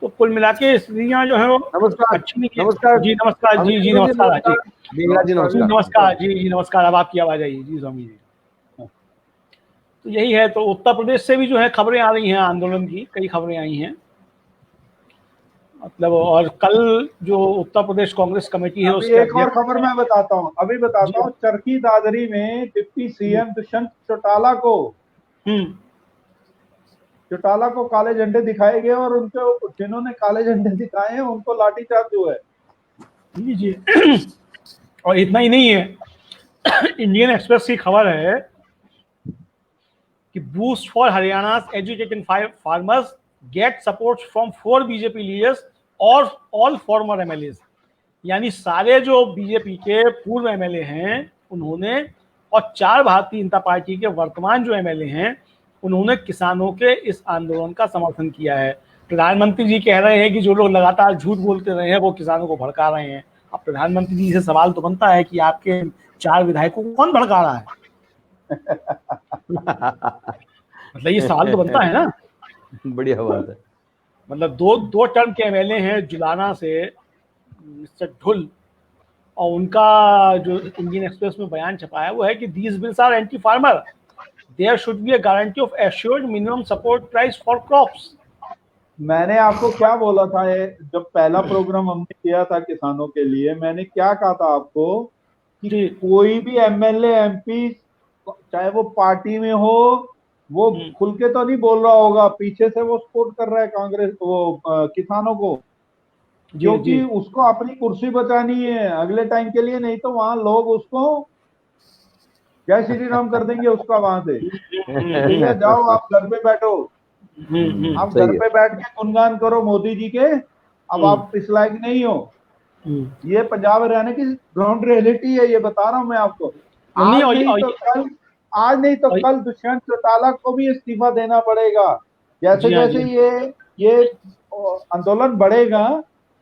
तो कुल मिला के स्थितियां जो है वो नमस्कार। अच्छी नहीं है। नमस्कार जी नमस्कार। जी जी नमस्कार। जी जी नमस्कार। जी नमस्कार। अब आपकी आवाज आई जी स्वामी जी। तो यही है। तो उत्तर प्रदेश से भी जो है खबरें आ रही हैं, आंदोलन की कई खबरें आई हैं, मतलब। और कल जो उत्तर प्रदेश कांग्रेस कमेटी है अभी उसके एक और खबर मैं बताता हूँ, चरखी दादरी में डिप्टी सीएम दुष्यंत चौटाला को काले झंडे दिखाए गए और उनके जिन्होंने काले झंडे दिखाए हैं उनको लाठीचार्ज हुआ है। जी। और इतना ही नहीं है, इंडियन एक्सप्रेस की खबर है कि boost for Haryana educating farmers get support from 4 BJP leaders और ऑल फॉर्मर एमएलए। यानी सारे जो बीजेपी के पूर्व एमएलए हैं उन्होंने, और 4 भारतीय जनता पार्टी के वर्तमान जो एमएलए हैं उन्होंने किसानों के इस आंदोलन का समर्थन किया है। प्रधानमंत्री जी कह रहे हैं कि जो लोग लगातार झूठ बोलते रहे हैं वो किसानों को भड़का रहे हैं। अब प्रधानमंत्री जी से सवाल तो बनता है कि आपके 4 विधायकों को कौन भड़का रहा है? मतलब ये सवाल तो बनता है ना। बढ़िया बात है। मतलब दो टर्म के एमएलए हैं जुलाना से मिस्टर ढुल, और उनका जो इंडियन एक्सप्रेस में बयान छपा है वो है कि these bills are anti farmer, there should be a guarantee of assured minimum support price for crops. मैंने आपको क्या बोला था जब पहला प्रोग्राम हमने किया था किसानों के लिए, मैंने क्या कहा था आपको कि कोई भी एमएलए एमपी चाहे वो पार्टी में हो वो खुल के तो नहीं बोल रहा होगा, पीछे से वो सपोर्ट कर रहा है कांग्रेस किसानों को, क्योंकि उसको अपनी कुर्सी बचानी है अगले टाइम के लिए, नहीं तो वहां लोग उसको जय श्री राम कर देंगे उसका वहां से। ठीक है, जाओ आप घर पे बैठो, आप घर पे बैठ के गुणगान करो मोदी जी के, अब आप इस लायक नहीं हो। ये पंजाब हरियाणा की ग्राउंड रियलिटी है, ये बता रहा हूं मैं आपको। आज नहीं तो कल दुष्यंत चौटाला को भी इस्तीफा देना पड़ेगा। जैसे जैसे ये आंदोलन बढ़ेगा,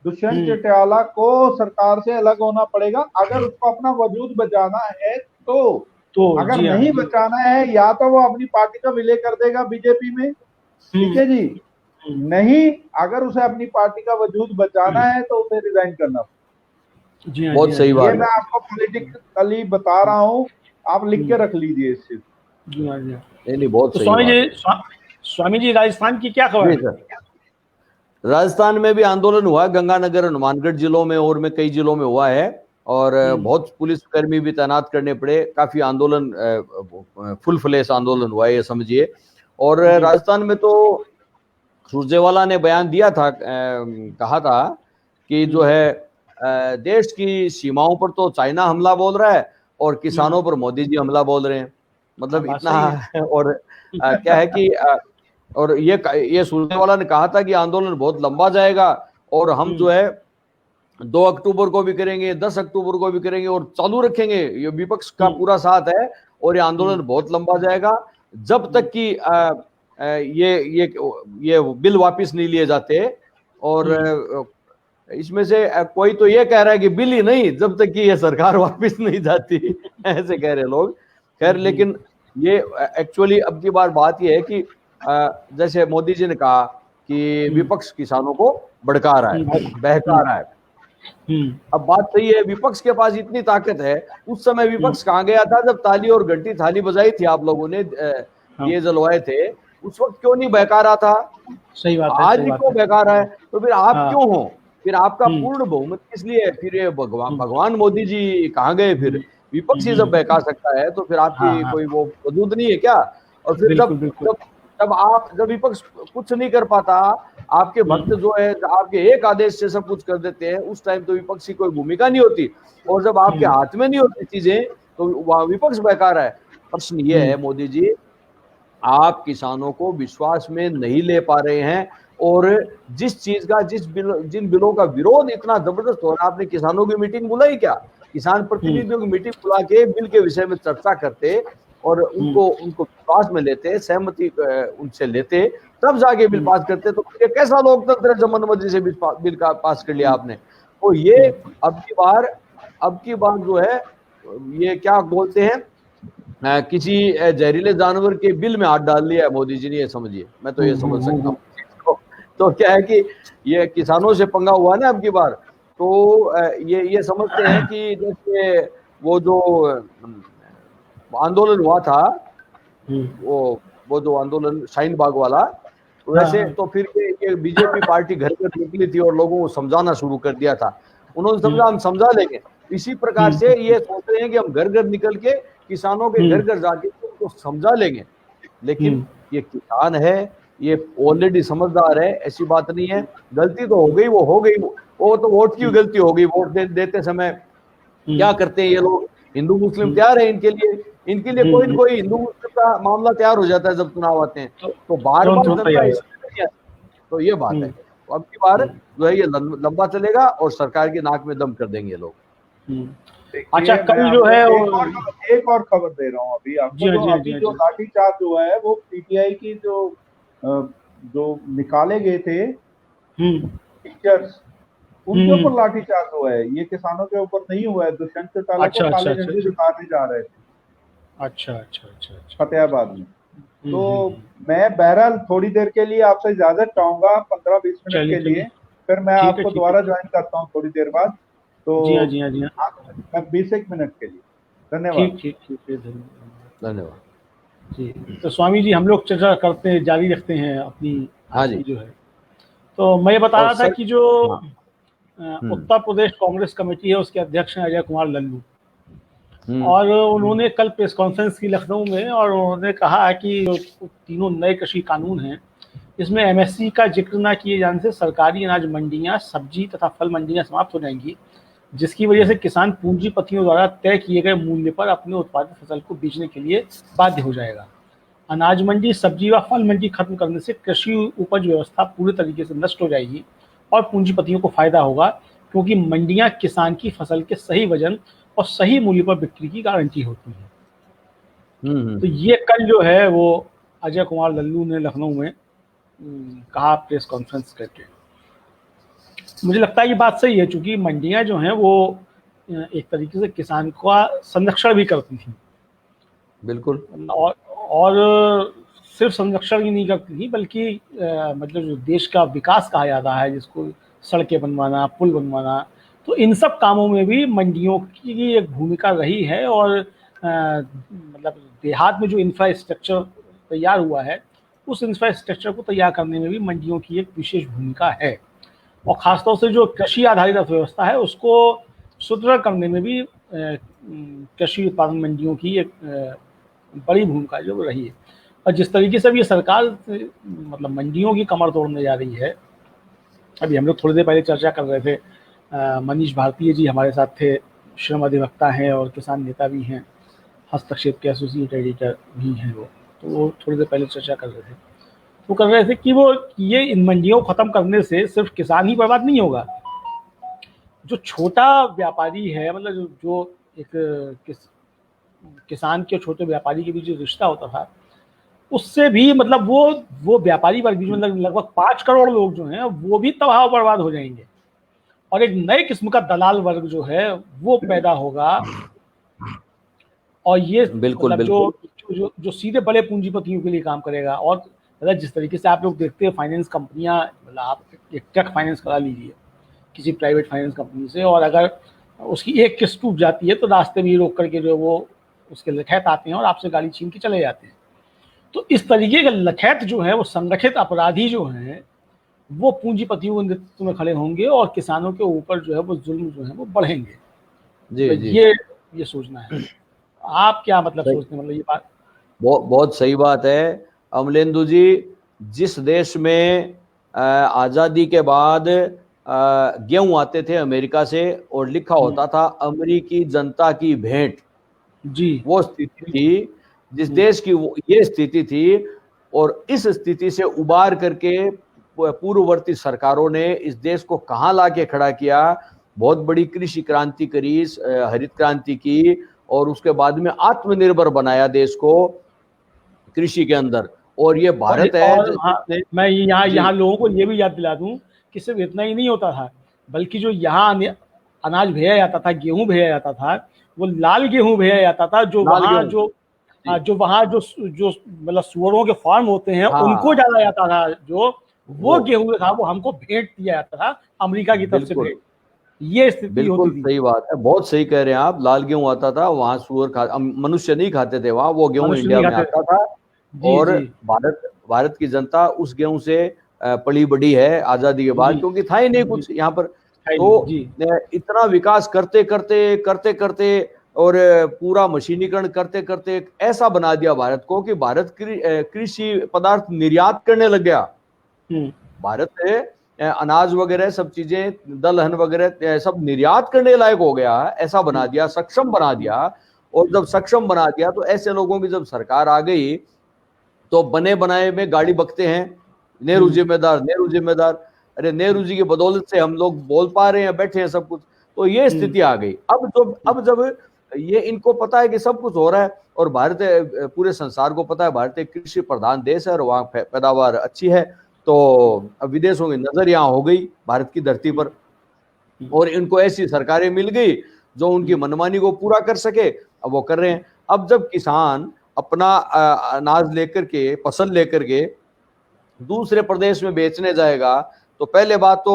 दुष्यंत चौटाला को सरकार से अलग होना पड़ेगा अगर उसको अपना वजूद बचाना है। तो अगर नहीं बचाना है, या तो वो अपनी पार्टी का विलय कर देगा बीजेपी में, ठीक है जी, नहीं अगर उसे अपनी पार्टी का वजूद बचाना है तो उसे रिजाइन करना। बहुत सही बात है। ये मैं आपको पॉलिटिकली बता रहा हूँ, आप लिख के रख लीजिए इस चीज। नहीं बहुत तो सही बात है। स्वामी जी राजस्थान की क्या खबर है? राजस्थान में भी आंदोलन हुआ, गंगानगर, हनुमानगढ़ जिलों में और में कई जिलों में हुआ है, और बहुत पुलिसकर्मी भी तैनात करने पड़े। काफी आंदोलन, फुल फ्लैश आंदोलन हुआ ये समझिए। और राजस्थान में तो सुरजेवाला ने बयान दिया था, कहा था कि जो है देश की सीमाओं पर तो चाइना हमला बोल रहा है और किसानों पर मोदी जी हमला बोल रहे हैं। मतलब इतना और क्या है कि और ये सुरजेवाला ने कहा था कि आंदोलन बहुत लंबा जाएगा और हम जो है 2 अक्टूबर को भी करेंगे, 10 अक्टूबर को भी करेंगे और चालू रखेंगे। ये विपक्ष का पूरा साथ है और ये आंदोलन बहुत लंबा जाएगा जब तक कि ये बिल वापस नहीं लिए जाते। और इसमें से कोई तो ये कह रहा है कि बिल ही नहीं, जब तक कि ये सरकार वापस नहीं जाती, ऐसे कह रहे लोग। खैर, लेकिन ये एक्चुअली अब की बार बात ये है कि जैसे मोदी जी ने कहा कि विपक्ष किसानों को भड़का रहा है, बहका रहा है। अब बात सही है, विपक्ष के पास इतनी ताकत है। उस समय विपक्ष कहाँ गया था जब ताली और घंटी थाली बजाई थी, आप लोगों ने ये जलवाए थे, उस वक्त क्यों नहीं बहका रहा था? सही बात है, आज भी क्यों बहका रहा है? तो फिर आप क्यों हो? फिर आपका पूर्ण बहुमत किस लिए है? फिर ये भगवान मोदी जी कहाँ गए? फिर विपक्ष ही जब बहका सकता है तो फिर आपकी कोई वो वजूद नहीं है क्या? और फिर जब विपक्ष कुछ नहीं कर पाता, आपके भक्त जो है आपके एक आदेश से सब कुछ कर देते हैं, उस टाइम तो विपक्ष की कोई भूमिका नहीं होती। और जब आपके हाथ में नहीं होती चीजें तो वह विपक्ष बहका रहा है। प्रश्न ये है मोदी जी, आप किसानों को विश्वास में नहीं ले पा रहे हैं और जिस चीज का जिन बिलों का विरोध इतना जबरदस्त हो रहा है, आपने किसानों की मीटिंग बुलाई क्या? किसान प्रतिनिधियों की मीटिंग बुला के बिल के विषय में चर्चा करते और उनको विश्वास में लेते, सहमति उनसे लेते, तब जाके बिल पास करते। तो ये कैसा लोकतंत्र है जब मनमर्जी से बिल का पास कर लिया आपने? तो ये अब की बार जो है ये क्या बोलते हैं, किसी जहरीले जानवर के बिल में हाथ डाल लिया है मोदी जी ने, ये समझिए। मैं तो ये समझ सकता हूँ। तो क्या है कि ये किसानों से पंगा हुआ ना अब की बार, तो ये समझते हैं कि जैसे वो जो आंदोलन हुआ था, वो जो आंदोलन शाहीन बाग वाला, वैसे तो फिर ये बीजेपी पार्टी घर घर निकली थी और लोगों को समझाना शुरू कर दिया था। उन्होंने समझा हम समझा लेंगे। इसी प्रकार से ये सोच रहे हैं कि हम घर घर निकल के किसानों के घर घर जाके उनको समझा लेंगे। लेकिन ये किसान है, ये ऑलरेडी समझदार है, ऐसी बात नहीं है। गलती तो हो गई, वो हो गई, वो तो वोट की गलती हो गई। वोट देते समय क्या करते हैं ये लोग, हिंदू मुस्लिम तैयार है इनके लिए कोई न कोई हिंदू मुस्लिम का मामला तैयार हो जाता है जब चुनाव आते हैं। तो बार तो ये बात है। तो अब की बार जो है ये लंबा चलेगा और सरकार की नाक में दम कर देंगे लोग। अच्छा, कल जो है एक और खबर दे रहा हूँ अभी आपको। जो लाठीचार्ज जो है वो पीटीआई की जो निकाले गए थे टीचर्स, उनके ऊपर लाठीचार्ज हुआ है। ये किसानों के ऊपर नहीं हुआ है। दुष्यंत चौटाला को काले झंडे दिखाने जा रहे थे। अच्छा। फतेहाबाद में। तो मैं बहरहाल थोड़ी देर के लिए आपसे इजाजत चाहूंगा, 15-20 मिनट के लिए, फिर मैं आपको दोबारा ज्वाइन करता हूँ थोड़ी देर बाद। तो जी हाँ। मैं 20 मिनट के लिए। धन्यवाद। ठीक, धन्यवाद जी। तो स्वामी जी, हम लोग चर्चा करते हैं, जारी रखते हैं अपनी। हाँ जी। जो है, तो मैं बता रहा था कि जो उत्तर प्रदेश कांग्रेस कमेटी है उसके अध्यक्ष हैं अजय कुमार लल्लू, और उन्होंने कल प्रेस कॉन्फ्रेंस की लखनऊ में, और उन्होंने कहा कि जो 3 नए कृषि कानून हैं इसमें एमएसपी का जिक्र न किए जाने से सरकारी अनाज मंडियां, सब्जी तथा फल मंडियां समाप्त हो जाएंगी, जिसकी वजह से किसान पूंजीपतियों द्वारा तय किए गए मूल्य पर अपने उत्पादित फसल को बेचने के लिए बाध्य हो जाएगा। अनाज मंडी, सब्जी व फल मंडी खत्म करने से कृषि उपज व्यवस्था पूरी तरीके से नष्ट हो जाएगी और पूंजीपतियों को फायदा होगा, क्योंकि मंडियां किसान की फसल के सही वजन और सही मूल्य पर बिक्री की गारंटी होती है। तो ये कल जो है वो अजय कुमार लल्लू ने लखनऊ में कहा प्रेस कॉन्फ्रेंस करके। मुझे लगता है ये बात सही है, क्योंकि मंडियां जो हैं वो एक तरीके से किसान का संरक्षण भी करती थी। बिल्कुल। और सिर्फ संरक्षण ही नहीं करती थी, बल्कि मतलब जो देश का विकास कहा जाता है, जिसको सड़कें बनवाना, पुल बनवाना, तो इन सब कामों में भी मंडियों की एक भूमिका रही है। और मतलब देहात में जो इंफ्रास्ट्रक्चर तैयार हुआ है उस इंफ्रास्ट्रक्चर को तैयार करने में भी मंडियों की एक विशेष भूमिका है। और खासतौर से जो कृषि आधारित अर्थव्यवस्था है उसको सुदृढ़ करने में भी कृषि उत्पादन मंडियों की एक बड़ी भूमिका जो वो रही है। और जिस तरीके से अब ये सरकार मतलब मंडियों की कमर तोड़ने जा रही है, अभी हम लोग थोड़ी देर पहले चर्चा कर रहे थे, मनीष भारतीय जी हमारे साथ थे, श्रम अधिवक्ता हैं और किसान नेता भी हैं, हस्तक्षेप के एसोसिएट एडिटर भी हैं वो, तो वो थोड़ी देर पहले चर्चा कर रहे थे। वो कर रहे थे कि वो ये इन मंडियों को ख़त्म करने से सिर्फ किसान ही बर्बाद नहीं होगा, जो छोटा व्यापारी है, मतलब जो एक किसान के छोटे व्यापारी के बीच जो रिश्ता होता था, उससे भी मतलब वो व्यापारी वर्ग भी लगभग 5 करोड़ लोग जो हैं वो भी तबाह बर्बाद हो जाएंगे, और एक नए किस्म का दलाल वर्ग जो है वो पैदा होगा। और ये बिल्कुल मतलब बिल्कुल जो सीधे बड़े पूंजीपतियों के लिए काम करेगा। और मतलब जिस तरीके से आप लोग देखते हैं फाइनेंस कंपनियां, मतलब आप एक ट्रक फाइनेंस करा लीजिए किसी प्राइवेट फाइनेंस कंपनी से, और अगर उसकी एक किस्त टूट जाती है तो रास्ते में ही रोक करके जो वो उसके लठैत आते हैं और आपसे गाड़ी छीन के चले जाते हैं। तो इस तरीके के लठैत जो है वो संगठित अपराधी जो हैं वो पूंजीपतियों के नेतृत्व में खड़े होंगे और किसानों के ऊपर जो है वो जुल्म जो है वो बढ़ेंगे। जी तो जी ये सोचना है। आप क्या मतलब सोचते हैं, मतलब ये बात बहुत सही बात है अमलेंदु जी। जिस देश में आज़ादी के बाद गेहूं आते थे अमेरिका से और लिखा होता था अमेरिकी जनता की भेंट, जी, वो स्थिति थी जिस देश की ये स्थिति थी, और इस स्थिति से उबार करके पूर्ववर्ती सरकारों ने इस देश को कहाँ लाके खड़ा किया। बहुत बड़ी कृषि क्रांति करी, हरित क्रांति की, और उसके बाद में आत्मनिर्भर बनाया देश को कृषि के अंदर। और ये भारत है और हाँ, मैं यहाँ जी लोगों को ये भी याद दिला दूं कि सिर्फ इतना ही नहीं होता था, बल्कि जो यहाँ अनाज भेजा जाता था, गेहूं भेजा जाता था, वो लाल गेहूं भेजा जाता था, जो लाल वहाँ गेहूं जो मतलब सुअरों के फार्म होते हैं उनको हाँ डाला जाता था, जो वो वो गेहूं था वो हमको भेंट दिया जाता था अमेरिका की तरफ से बिल्कुल भेंट। ये स्थिति होती बिल्कुल थी। सही बात है, बहुत सही कह रहे हैं आप। लाल गेहूं आता था वहां, सुअर खा मनुष्य नहीं खाते थे वहां, वो गेहूं मनुष्य इंडिया नहीं में खाते। आता था। जी और जी भारत की जनता उस गेहूं से पली बड़ी है आजादी के बाद, जी क्योंकि था ही नहीं जी कुछ यहाँ पर। है तो जी इतना विकास करते करते और पूरा मशीनीकरण करते करते ऐसा बना दिया भारत को कि भारत कृषि पदार्थ निर्यात करने लग गया। भारत से अनाज वगैरह सब चीजें, दलहन वगैरह सब निर्यात करने लायक हो गया, ऐसा बना दिया, सक्षम बना दिया। और जब सक्षम बना दिया तो ऐसे लोगों की जब सरकार आ गई तो बने बनाए में गाड़ी बकते हैं, नेहरू जिम्मेदार। अरे नेहरू जी की बदौलत से हम लोग बोल पा रहे हैं, बैठे हैं सब कुछ। तो ये स्थिति आ गई। अब जब ये इनको पता है कि सब कुछ हो रहा है, और भारत पूरे संसार को पता है भारत एक कृषि प्रधान देश है और वहाँ पैदावार अच्छी है, तो अब विदेशों की नजर यहाँ हो गई भारत की धरती पर, और इनको ऐसी सरकारें मिल गई जो उनकी मनमानी को पूरा कर सके। अब वो कर रहे हैं। अब जब किसान अपना अनाज लेकर के, फसल लेकर के दूसरे प्रदेश में बेचने जाएगा तो पहले बात तो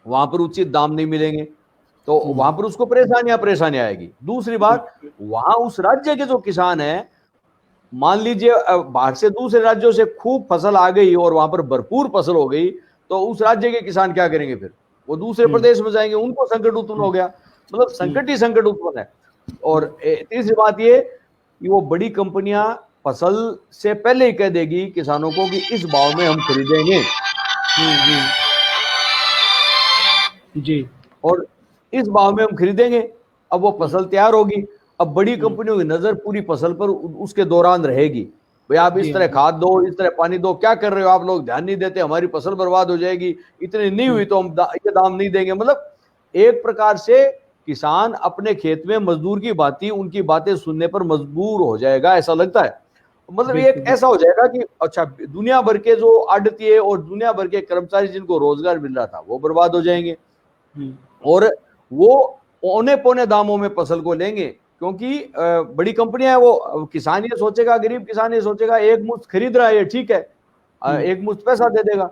वहां पर उचित दाम नहीं मिलेंगे, तो वहां पर उसको परेशानी आएगी। दूसरी बात, वहां उस राज्य के जो किसान हैं, मान लीजिए बाहर से दूसरे राज्यों से खूब फसल आ गई और वहां पर भरपूर फसल हो गई, तो उस राज्य के किसान क्या करेंगे? फिर वो दूसरे प्रदेश में जाएंगे, उनको संकट उत्पन्न हो गया। मतलब संकट ही संकट उत्पन्न है। और तीसरी बात ये कि वो बड़ी कंपनियां फसल से पहले ही कह देगी किसानों को कि इस भाव में हम खरीदेंगे, जी और इस भाव में हम खरीदेंगे। अब वो फसल तैयार होगी, अब बड़ी कंपनियों की नजर पूरी फसल पर उसके दौरान रहेगी। भाई आप इस तरह खाद दो, इस तरह पानी दो, क्या कर रहे हो आप लोग, ध्यान नहीं देते, हमारी फसल बर्बाद हो जाएगी, इतनी नहीं हुई तो हम ये दाम नहीं देंगे। मतलब एक प्रकार से किसान अपने खेत में मजदूर की भांति उनकी बातें सुनने पर मजबूर हो जाएगा, ऐसा लगता है। मतलब एक ऐसा हो जाएगा कि अच्छा, दुनिया भर के जो आड़तिए और दुनिया भर के कर्मचारी जिनको रोजगार मिल रहा था वो बर्बाद हो जाएंगे, और वो औने पौने दामों में फसल को लेंगे, क्योंकि बड़ी कंपनियां है। वो किसान ये सोचेगा, गरीब किसान ये सोचेगा एक मुश्त खरीद रहा है, ये ठीक है, एक मुश्त पैसा दे देगा,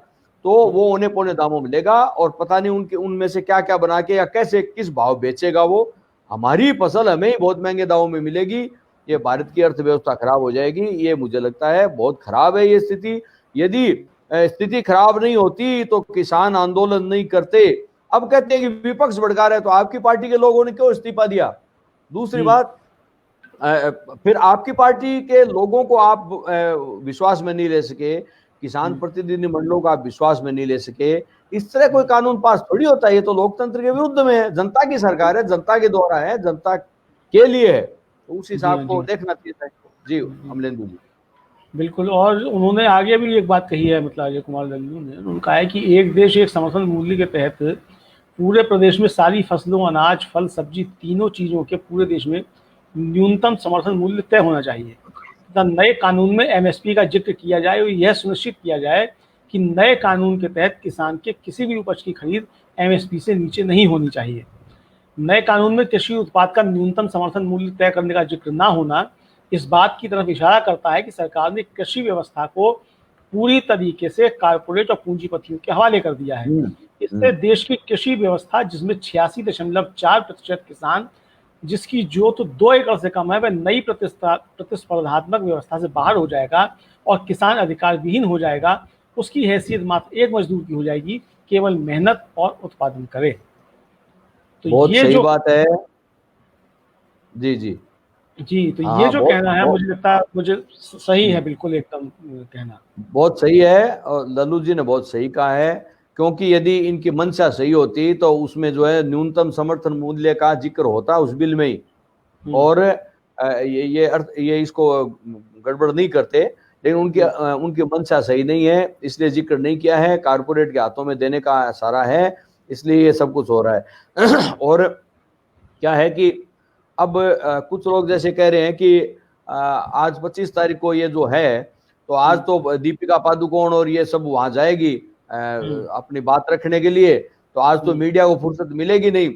तो वो औने पौने दामों में लेगा, और पता नहीं उनके उनमें से क्या क्या बना के या कैसे किस भाव बेचेगा वो। हमारी फसल हमें ही बहुत महंगे दामों में मिलेगी, ये भारत की अर्थव्यवस्था खराब हो जाएगी। ये मुझे लगता है बहुत खराब है ये स्थिति। यदि स्थिति खराब नहीं होती तो किसान आंदोलन नहीं करते। अब कहते हैं कि विपक्ष भड़का रहा है, तो आपकी पार्टी के लोगों ने क्यों इस्तीफा दिया? दूसरी बात, फिर आपकी पार्टी के लोगों को आप विश्वास में नहीं ले सके, किसान प्रतिनिधि मंडलों का आप विश्वास में नहीं ले सके। इस तरह कोई कानून पास थोड़ी होता है। ये तो लोकतंत्र के विरुद्ध में है। जनता की सरकार है, जनता के द्वारा है, जनता के लिए है, तो उस हिसाब को देखना चाहिए। जी अमलेंदु जी, बिल्कुल। और उन्होंने आगे भी एक बात कही है, मतलब अजय कुमार लल्लू ने, उन्होंने कहा है कि एक देश एक समर्थन मूल्य के तहत पूरे प्रदेश में सारी फसलों, अनाज, फल, सब्जी, तीनों चीज़ों के पूरे देश में न्यूनतम समर्थन मूल्य तय होना चाहिए। नए कानून में एमएसपी का जिक्र किया जाए और यह सुनिश्चित किया जाए कि नए कानून के तहत किसान के किसी भी उपज की खरीद एमएसपी से नीचे नहीं होनी चाहिए। नए कानून में कृषि उत्पाद का न्यूनतम समर्थन मूल्य तय करने का जिक्र ना होना इस बात की तरफ इशारा करता है कि सरकार ने कृषि व्यवस्था को पूरी तरीके से कारपोरेट और पूंजीपतियों के हवाले कर दिया है। इससे देश की कृषि व्यवस्था, जिसमें 86.4% किसान जिसकी जोत 2 एकड़ से कम है, वह नई प्रतिस्पर्धात्मक व्यवस्था से बाहर हो जाएगा और किसान अधिकार विहीन हो जाएगा। उसकी हैसियत मात्र एक मजदूर की हो जाएगी, केवल मेहनत और उत्पादन करे। तो बहुत ये सही बात है। जी जी जी, तो ये जो कहना है, मुझे लगता है मुझे सही है, बिल्कुल एकदम कहना बहुत सही है। और लल्लू जी ने बहुत सही कहा है, क्योंकि यदि इनकी मंशा सही होती तो उसमें जो है न्यूनतम समर्थन मूल्य का जिक्र होता उस बिल में ही, और ये इसको गड़बड़ नहीं करते। लेकिन उनकी मंशा सही नहीं है, इसलिए जिक्र नहीं किया है। कारपोरेट के हाथों में देने का सारा है, इसलिए ये सब कुछ हो रहा है। और क्या है कि अब कुछ लोग जैसे कह रहे हैं कि आज 25 तारीख को ये जो है, तो आज तो दीपिका पादुकोण और ये सब वहां जाएगी अपनी बात रखने के लिए, तो आज तो मीडिया को फुर्सत मिलेगी नहीं।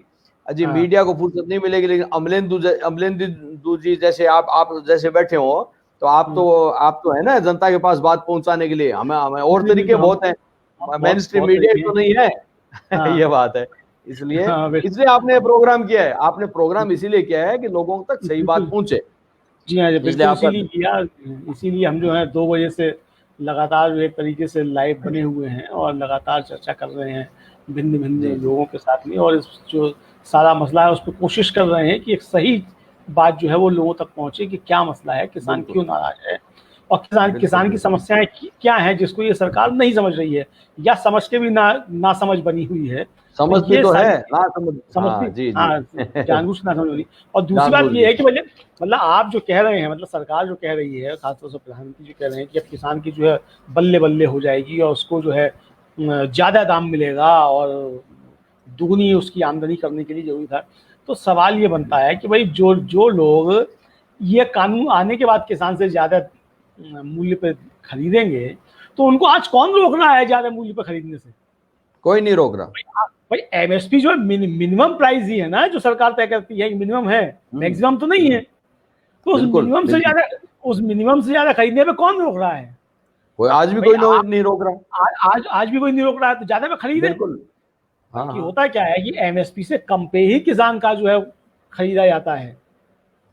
अजी मीडिया को फुर्सत नहीं मिलेगी, लेकिन अमलेंदु जी जैसे आप जैसे बैठे हो, तो आप तो है ना जनता के पास बात पहुंचाने के लिए। हमें और तरीके बहुत हैं, मेन स्ट्रीम मीडिया तो नहीं है। ये बात है, इसलिए आपने प्रोग्राम किया है। आपने प्रोग्राम इसीलिए किया है कि लोगों तक सही बात पहुंचे। जी हाँ, इसीलिए किया। इसीलिए हम जो है 2 बजे से लगातार एक तरीके से लाइव बने हुए हैं और लगातार चर्चा कर रहे हैं भिन्न लोगों के साथ में, और इस जो सारा मसला है उस पर कोशिश कर रहे हैं कि एक सही बात जो है वो लोगों तक पहुंचे कि क्या मसला है, किसान क्यों नाराज है, और किसान की समस्याएं क्या है जिसको ये सरकार नहीं समझ रही है, या समझ के भी ना समझ बनी हुई है। समझती तो है, ना समझती, जानबूझ ना समझ रही। और दूसरी बात ये है कि मतलब आप जो कह रहे हैं, मतलब सरकार जो कह रही है, खासतौर से प्रधानमंत्री जो कह रहे हैं कि अब किसान की जो है बल्ले बल्ले हो जाएगी और उसको जो है ज़्यादा दाम मिलेगा और दुगनी उसकी आमदनी करने के लिए जरूरी था। तो सवाल ये बनता है कि भाई जो लोग ये कानून आने के बाद किसान से ज़्यादा मूल्य पे खरीदेंगे, तो उनको आज कौन रोक रहा है ज़्यादा मूल्य पे खरीदने से? कोई नहीं रोक रहा भाई। एमएसपी जो है मिनिमम प्राइस ही है ना, जो सरकार तय करती है, मिनिमम है, मैक्सिमम तो नहीं है। तो उस मिनिमम से ज्यादा खरीदने पे कौन रोक रहा है? आज भी कोई नहीं रोक रहा। आज भी कोई नहीं रोक रहा है, तो ज्यादा पे खरीदे। बिल्कुल। कि होता क्या है कि एमएसपी से कम पे ही किसान का जो है खरीदा जाता है।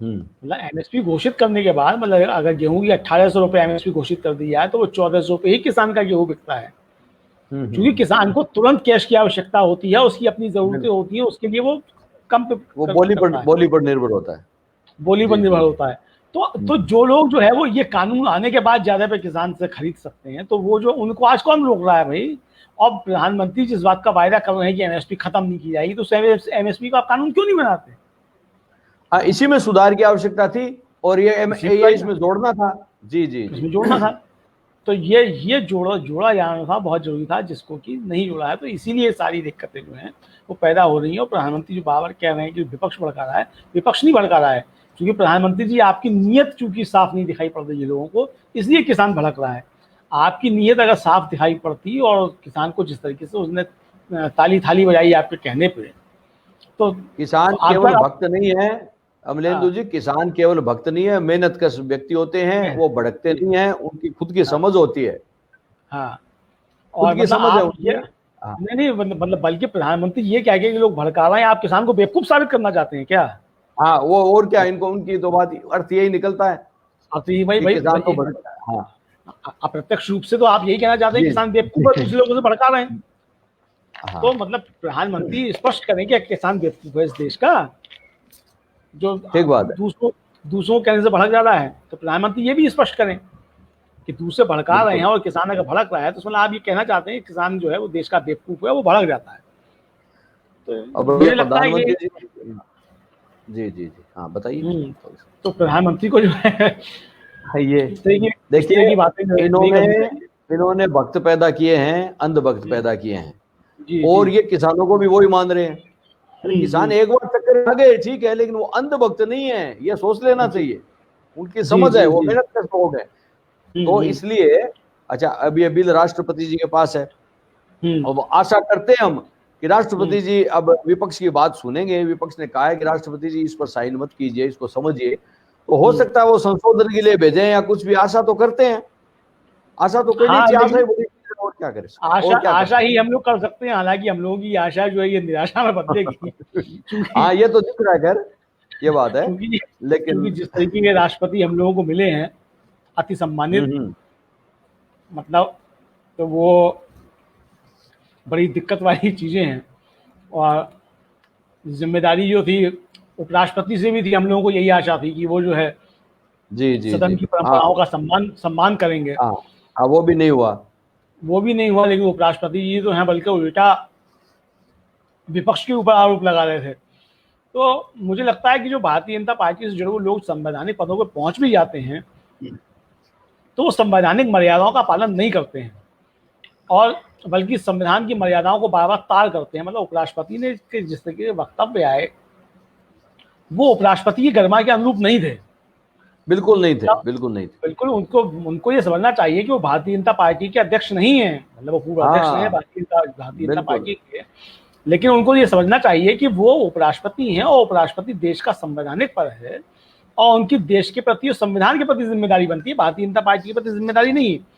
मतलब एमएसपी घोषित करने के बाद, मतलब अगर गेहूं की 1800 रुपए एमएसपी घोषित कर दी जाए, तो वो 1400 पे ही किसान का गेहूं बिकता है। क्योंकि किसान को तुरंत कैश की आवश्यकता होती है, उसकी अपनी जरूरतें होती है, उसके लिए वो कम पे बोली पर निर्भर होता है, बोली पर निर्भर होता है। तो जो लोग जो है वो ये कानून आने के बाद ज्यादा पे किसान से खरीद सकते हैं, तो वो जो उनको आज कौन रोक रहा है भाई? और प्रधानमंत्री जिस बात का वायदा कर रहे हैं कि एमएसपी खत्म नहीं की जाएगी, तो एमएसपी का कानून क्यों नहीं बनाते? इसी में सुधार की आवश्यकता थी और ये इसमें जोड़ना था। जी इसमें जोड़ना था। तो ये जोड़ा जाना था, बहुत जरूरी था, जिसको कि नहीं जोड़ा है। तो इसीलिए सारी दिक्कतें जो हैं वो पैदा हो रही हैं। और प्रधानमंत्री जो बार कह रहे हैं कि विपक्ष भड़का रहा है, विपक्ष नहीं भड़का रहा है, क्योंकि प्रधानमंत्री जी आपकी नीयत चूंकि साफ नहीं दिखाई पड़ रही है लोगों को, इसलिए किसान भड़क रहा है। आपकी नीयत अगर साफ दिखाई पड़ती और किसान को जिस तरीके से उसने ताली थाली बजाई आपके कहने पे, तो किसान केवल भक्त नहीं है अमलेंदु जी, किसान केवल भक्त नहीं है, मेहनत कश व्यक्ति होते हैं, वो भड़कते नहीं है, उनकी खुद की समझ होती है। हाँ, और खुद की समझ है उनकी। नहीं मतलब बल्कि प्रधानमंत्री ये क्या कि लोग भड़का रहे हैं, आप किसान को बेवकूफ साबित करना चाहते हैं क्या? हाँ वो और क्या, इनको उनकी तो बात अर्थ यही निकलता है अब तो ये भाई कि भाई किसान तो हाँ अप्रत्यक्ष रूप से तो आप यही कहना चाहते हैं जी किसान बेवकूफ है, दूसरे लोगों से भड़का रहे हैं। हाँ तो मतलब प्रधानमंत्री स्पष्ट करें कि किसान बेवकूफ है इस देश का, जो ठीक बात है, दूसरों दूसरों कहने से भड़क जा रहा है। तो प्रधानमंत्री ये भी स्पष्ट करें कि दूसरे भड़का रहे हैं बिल्कुल। और किसान अगर भड़क रहा है तो उसमें आप ये कहना चाहते हैं कि किसान जो है वो देश का बेवकूफ है, वो भड़क जाता है। तो अब मुझे लगता है प्रधानमंत्री ये जी जी जी हाँ बताइए। तो प्रधानमंत्री को जो है ये इस तरह की देखिए बातें जो है नहीं इन्होंने करनी चाहिए। इन्होंने भक्त पैदा किए हैं, अंध भक्त पैदा किए हैं, जी और जी ये किसानों को भी वही मान रहे हैं। अरे किसान एक बार चक्कर में आ गए ठीक है, लेकिन वो अंध भक्त नहीं है, ये सोच लेना चाहिए। उनकी जी समझ है, जी वो जी मेहनत करते लोग हैं। तो इसलिए अच्छा अब ये बिल राष्ट्रपति जी के पास है, और वो आशा करते हैं हम कि राष्ट्रपति जी अब विपक्ष की बात सुनेंगे। विपक्ष ने कहा है कि राष्ट्रपति जी इस पर साइन मत कीजिए, इसको समझिए, तो हो सकता है वो संशोधन के लिए भेजें या कुछ भी। आशा तो करते हैं, आशा तो करनी हाँ, चाहिए, आशा लेकिन ही बड़ी चीज़ है, और क्या करें, आशा ही हम लोग कर सकते हैं। हालांकि हम लोगों की आशा जो है ये निराशा में बदलेगी क्योंकि हाँ ये तो दिख रहा है, खैर ये बात है, क्योंकि लेकिन जिस तरीके के राष्ट्रपति हम लोगों को मिले हैं, अति सम्मानित, मतलब तो वो बड़ी दिक्कत वाली चीजें हैं। और जिम्मेदारी जो थी उपराष्ट्रपति से भी थी, हम लोगों को यही आशा थी कि वो जो है जी जी सदन जी की हाँ परंपराओं का सम्मान करेंगे। हाँ हाँ वो भी नहीं हुआ। वो भी नहीं हुआ, लेकिन उपराष्ट्रपति जी तो हैं बल्कि उल्टा विपक्ष के ऊपर आरोप लगा रहे थे। तो मुझे लगता है कि जो भारतीय जनता पार्टी से जुड़े हुए लोग संवैधानिक पदों पर पहुंच भी जाते हैं तो वो संवैधानिक मर्यादाओं का पालन नहीं करते हैं, और बल्कि संविधान की मर्यादाओं को बार बार ताड़ करते हैं। मतलब उपराष्ट्रपति ने जिस तरीके के वक्तव्य आए वो उपराष्ट्रपति की गरिमा के अनुरूप नहीं थे। बिल्कुल नहीं थे, बिल्कुल नहीं थे। बिल्कुल उनको ये समझना चाहिए कि वो भारतीय जनता पार्टी के अध्यक्ष नहीं है, मतलब वो पूर्व अध्यक्ष है भारतीय जनता पार्टी के, लेकिन उनको ये समझना चाहिए कि वो उपराष्ट्रपति हैं और उपराष्ट्रपति देश का संवैधानिक पद है और उनकी देश के प्रति और संविधान के प्रति जिम्मेदारी बनती है, भारतीय जनता पार्टी के प्रति जिम्मेदारी नहीं है।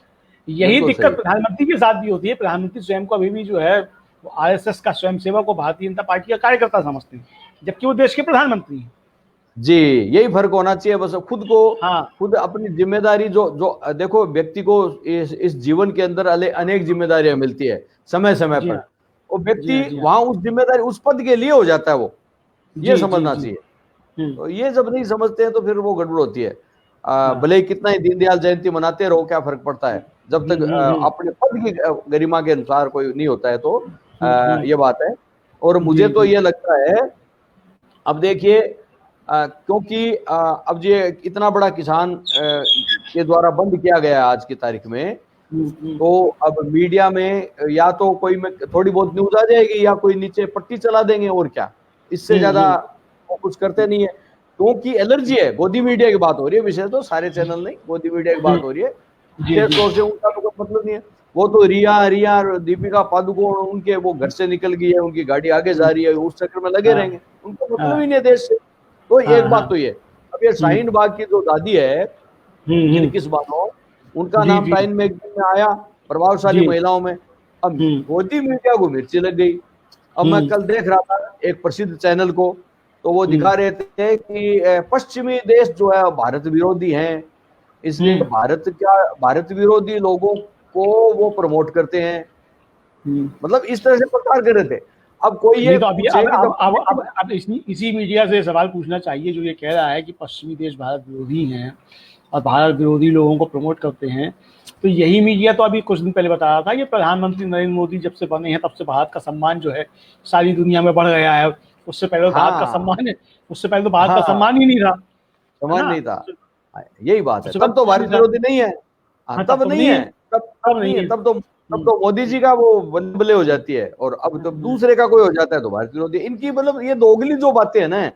यही दिक्कत प्रधानमंत्री के साथ भी होती है। प्रधानमंत्री स्वयं को अभी भी जो है वो आरएसएस का स्वयंसेवक और भारतीय जनता पार्टी का कार्यकर्ता समझते हैं, जबकि वो देश के प्रधानमंत्री हैं। जी यही फर्क होना चाहिए बस। खुद को खुद अपनी जिम्मेदारी जो देखो, व्यक्ति को इस जीवन के अंदर अनेक जिम्मेदारियां मिलती है समय समय पर, वो व्यक्ति वहां उस जिम्मेदारी उस पद के लिए हो जाता है, वो ये समझना चाहिए। तो ये जब नहीं समझते हैं तो फिर वो गड़बड़ होती है। भले ही कितना ही दीनदयाल जयंती मनाते रहो, क्या फर्क पड़ता है जब तक अपने पद की गरिमा के अनुसार कोई नहीं होता है। तो ये बात है। और मुझे तो ये लगता है, अब देखिए क्योंकि अब ये इतना बड़ा किसान के द्वारा बंद किया गया आज की तारीख में, तो अब मीडिया में या तो कोई में थोड़ी बहुत न्यूज आ जाएगी या कोई नीचे पट्टी चला देंगे, और क्या, इससे ज्यादा वो कुछ करते नहीं है। क्योंकि एलर्जी है, गोदी मीडिया की बात हो रही है, विषय तो सारे चैनल नहीं, गोदी मीडिया की बात हो रही है, विशेष तौर से उनका तो कोई मतलब नहीं है। वो तो रिया दीपिका पादुकोण उनके वो घर से निकल गई है, उनकी गाड़ी आगे जा रही है, उस चक्कर में लगे रहेंगे, उनको मतलब ही नहीं है देश से। तो एक बात तो ये, अब ये शाहीन बाग की जो दादी है किस बानों, उनका नाम टाइम मैगजीन में आया प्रभावशाली महिलाओं में। अब गोदी मीडिया को मिर्ची लग गई। अब मैं कल देख रहा था एक प्रसिद्ध चैनल को, तो वो दिखा रहे थे कि पश्चिमी देश जो है भारत विरोधी हैं, इसलिए भारत विरोधी लोगों को वो प्रमोट करते हैं, मतलब इस तरह से प्रचार कर रहे थे। अब कोई ये तो अब इसी मीडिया से सवाल पूछना चाहिए जो ये कह रहा है कि पश्चिमी देश भारत विरोधी हैं और भारत विरोधी लोगों को प्रमोट करते हैं। तो यही मीडिया तो अभी कुछ दिन पहले बता रहा था कि प्रधानमंत्री नरेंद्र मोदी जब से बने हैं तब से भारत का सम्मान जो है सारी दुनिया में बढ़ गया है। उससे पहले भारत का सम्मान है, उससे पहले तो भारत का सम्मान ही नहीं था, सम्मान नहीं था। यही बात है, तब तो भारत विरोधी नहीं है, तब नहीं है, तब तो मोदी जी का वो बल्ले हो जाती है, और अब जब दूसरे का कोई हो जाता है तो भारत विरोधी। इनकी मतलब ये दोगली जो बातें है ना,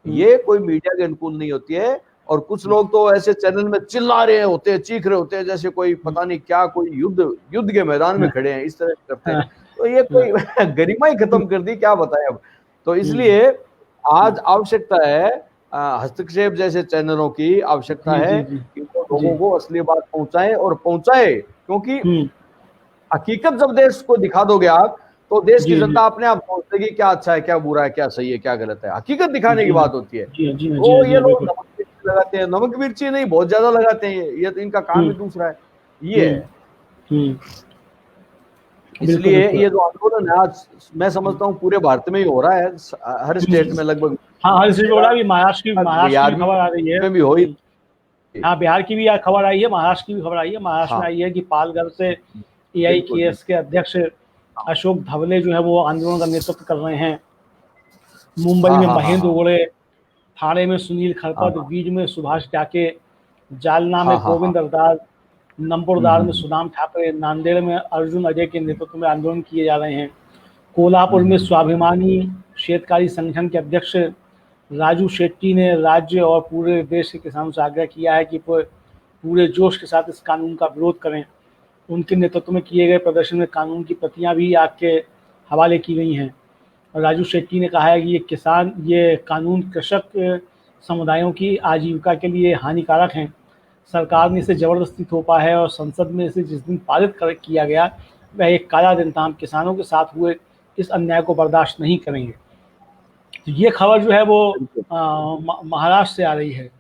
ये कोई मीडिया के अनुकूल नहीं होती है। और कुछ लोग तो ऐसे चैनल में चिल्ला रहे होते हैं, चीख रहे होते हैं, जैसे कोई पता नहीं क्या, कोई युद्ध के मैदान में खड़े हैं, इस तरह करते हैं। तो ये कोई गरिमा ही खत्म कर दी, क्या बताएं अब। तो इसलिए आज आवश्यकता है हस्तक्षेप जैसे चैनलों की आवश्यकता है कि वो लोगों को असली बात पहुंचाएं, और पहुंचाए, क्योंकि हकीकत जब देश को दिखा दोगे आप, तो देश की जी, जनता अपने आप सोचती है कि क्या अच्छा है, क्या बुरा है, क्या सही है, क्या गलत है। हकीकत दिखाने की जी, बात होती है। जी, जी, तो जी, ये जी, लोग बिल्कुल। नमक मिर्ची लगाते हैं, नमक मिर्ची नहीं, बहुत ज्यादा लगाते हैं। ये तो इनका काम हुँ, ही दूसरा है, ये हुँ, है। हुँ, बिल्कुल, इसलिए बिल्कुल। ये जो आंदोलन है आज, मैं समझता हूँ पूरे भारत में ही हो रहा है, हर स्टेट में लगभग। हाँ, हर स्टेट में हो रहा है। अभी महाराष्ट्र की भी बिहार खबर आ रही है। में भी हो ही। हाँ, बिहार की भी खबर आई है, महाराष्ट्र की भी खबर आई है। महाराष्ट्र में हाँ, आई है कि पालघर से बिल्कुल एआईकेएस बिल्कुल। के अध्यक्ष अशोक धवले जो है वो आंदोलन का नेतृत्व कर रहे हैं। मुंबई हाँ में हाँ हाँ महेंद्र हाँ गोड़े, ठाणे में सुनील हाँ खरपत, बीड में सुभाष टाके, जालना में हाँ हाँ हाँ। गोविंद अरदाल, नंबरदार में हम्म। सुदाम ठाकरे, नांदेड़ में अर्जुन अजय के नेतृत्व में आंदोलन किए जा रहे हैं। कोल्हापुर में हम्म। स्वाभिमानी शेतकारी संगठन के अध्यक्ष राजू शेट्टी ने राज्य और पूरे देश के किसानों से आग्रह किया है कि पूरे जोश के साथ इस कानून का विरोध करें। उनके नेतृत्व में किए गए प्रदर्शन में कानून की प्रतियां भी आग के हवाले की गई हैं। राजू शेट्टी ने कहा है कि ये कानून कृषक समुदायों की आजीविका के लिए हानिकारक हैं। सरकार ने इसे जबरदस्ती थोपा है और संसद में इसे जिस दिन किया गया वह एक काला दिन था। हम किसानों के साथ हुए इस अन्याय को बर्दाश्त नहीं करेंगे। तो ये खबर जो है वो बिल्कुल महाराष्ट्र से आ रही है।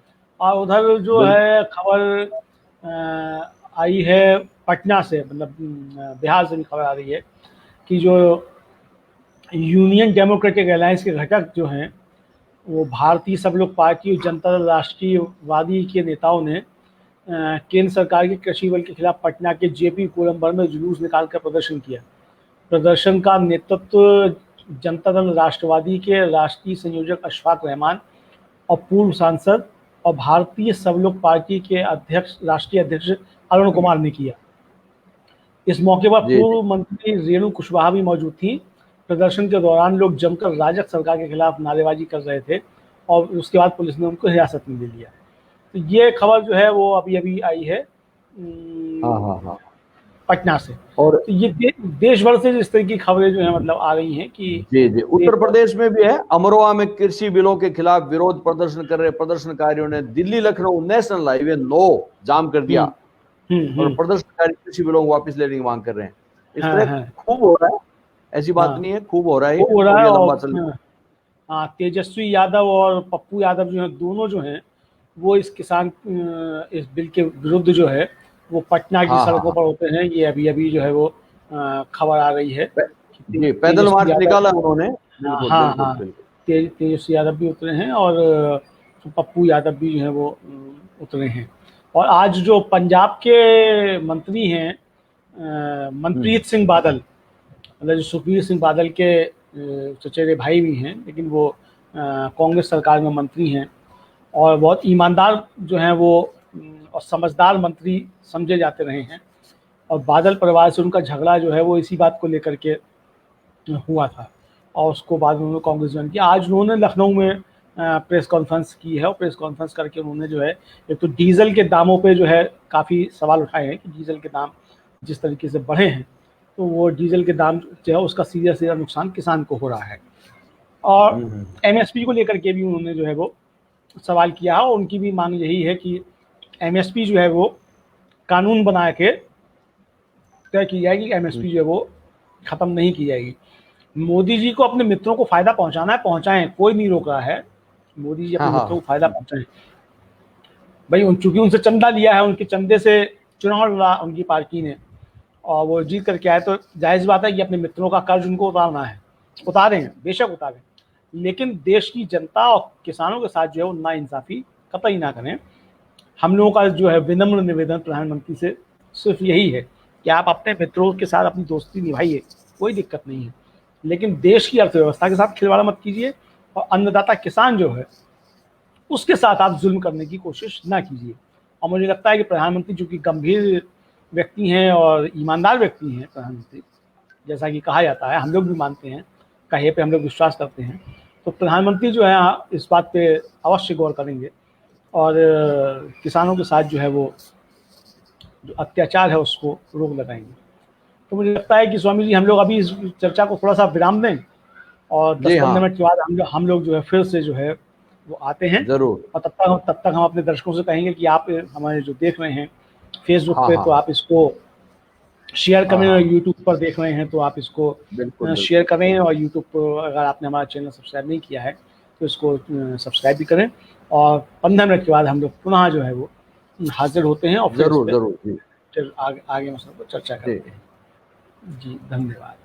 और उधर जो बिल्कुल। है खबर आई है पटना से, मतलब बिहार से भी खबर आ रही है कि जो यूनियन डेमोक्रेटिक अलायंस के घटक जो हैं वो भारतीय सब लोग पार्टी और जनता दल राष्ट्रीयवादी के नेताओं ने केंद्र सरकार के कृषि बल के खिलाफ पटना के जेपी गोलंबर में जुलूस निकालकर प्रदर्शन किया। प्रदर्शन का नेतृत्व जनता दल राष्ट्रवादी के राष्ट्रीय संयोजक अशफाक रहमान और पूर्व सांसद और भारतीय सब लोग पार्टी के राष्ट्रीय अध्यक्ष अरुण कुमार ने किया। इस मौके पर जी जी। पूर्व मंत्री रेणु कुशवाहा भी मौजूद थी। प्रदर्शन के दौरान लोग जमकर राजग सरकार के खिलाफ नारेबाजी कर रहे थे और उसके बाद पुलिस ने उनको हिरासत में ले लिया। तो ये खबर जो है वो अभी अभी आई है हाँ हाँ हाँ। पटना से। और तो ये देश भर से इस तरह की खबरें जो है मतलब आ रही हैं कि जी जी, उत्तर प्रदेश में भी है। अमरोहा में कृषि बिलों के खिलाफ विरोध प्रदर्शन कर रहे प्रदर्शनकारियों ने दिल्ली लखनऊ नेशनल हाईवे 9 जाम कर दिया और हम्म। प्रदर्शनकारी कृषि बिलों को वापस लेने की मांग कर रहे हैं। इस हाँ तरह हाँ खूब हो रहा है, ऐसी बात हाँ, नहीं है, खूब हो रहा है वो हो रहा और है। ये और लंबा चल। हाँ, तेजस्वी यादव और पप्पू यादव जो हैं, दोनों जो हैं वो इस बिल के विरुद्ध जो है वो पटना की हाँ हाँ सड़कों हाँ। पर होते हैं। ये अभी अभी जो है वो खबर आ रही है कि जी, पैदल तेजस्वी मार्च यादव, निकाला उन्होंने। हाँ बिल्कुल हाँ बिल्कुल हाँ, बिल्कुल। तेजस्वी यादव भी उतरे हैं और पप्पू यादव भी जो है वो उतरे हैं। और आज जो पंजाब के मंत्री हैं मनप्रीत सिंह बादल, मतलब जो सुखबीर सिंह बादल के चचेरे भाई भी हैं, लेकिन वो कांग्रेस सरकार में मंत्री हैं और बहुत ईमानदार जो हैं वो और समझदार मंत्री समझे जाते रहे हैं। और बादल परिवार से उनका झगड़ा जो है वो इसी बात को लेकर के हुआ था और उसको बाद में उन्होंने कांग्रेस ज्वाइन किया। आज उन्होंने लखनऊ में प्रेस कॉन्फ्रेंस की है और प्रेस कॉन्फ्रेंस करके उन्होंने जो है एक तो डीजल के दामों पे जो है काफ़ी सवाल उठाए हैं कि डीजल के दाम जिस तरीके से बढ़े हैं तो वो डीजल के दाम जो है उसका सीधा नुकसान किसान को हो रहा है। और एमएसपी को लेकर के भी उन्होंने जो है वो सवाल किया है और उनकी भी मांग यही है कि एमएसपी जो है वो कानून बना के तय की जाएगी। एमएसपी जो है वो ख़त्म नहीं की जाएगी। मोदी जी को अपने मित्रों को फायदा पहुंचाना है, पहुंचाएं, कोई नहीं रोक रहा है। मोदी जी अपने हाँ मित्रों हाँ को फायदा पहुंचाएं भाई। चूंकि उनसे चंदा लिया है, उनके चंदे से चुनाव लड़ा उनकी पार्टी ने और वो जीत करके आए, तो जाहिर बात है कि अपने मित्रों का कर्ज उनको उतारना है। उतारें, बेशक उतारें, लेकिन देश की जनता और किसानों के साथ जो है वो नाइंसाफ़ी कतई ना करें। हम लोगों का जो है विनम्र निवेदन प्रधानमंत्री से सिर्फ यही है कि आप अपने मित्रों के साथ अपनी दोस्ती निभाइए, कोई दिक्कत नहीं है, लेकिन देश की अर्थव्यवस्था के साथ खिलवाड़ मत कीजिए और अन्नदाता किसान जो है उसके साथ आप जुल्म करने की कोशिश ना कीजिए। और मुझे लगता है कि प्रधानमंत्री जो कि गंभीर व्यक्ति हैं और ईमानदार व्यक्ति हैं, प्रधानमंत्री जैसा कि कहा जाता है, हम लोग भी मानते हैं, कहे पे हम लोग विश्वास करते हैं, तो प्रधानमंत्री जो है इस बात पे अवश्य गौर करेंगे और किसानों के साथ जो है वो जो अत्याचार है उसको रोक लगाएंगे। तो मुझे लगता है कि स्वामी जी हम लोग अभी इस चर्चा को थोड़ा सा विराम दें और जी 10-15 हाँ, मिनट के बाद हम लोग जो है फिर से जो है वो आते हैं। जरूर। और तब तक हम अपने दर्शकों से कहेंगे कि आप हमारे जो देख रहे हैं फेसबुक हाँ पे, हाँ तो आप इसको शेयर करें, हाँ, और यूट्यूब पर देख रहे हैं तो आप इसको बिल्कुल शेयर करें, और यूट्यूब पर अगर आपने हमारा चैनल सब्सक्राइब नहीं किया है तो इसको सब्सक्राइब भी करें। और 15 मिनट के बाद हम लोग पुनः जो है वो हाजिर होते हैं और फिर इस जरूर पे जरूर जी आगे मसलों पर चर्चा करते हैं। जी, धन्यवाद।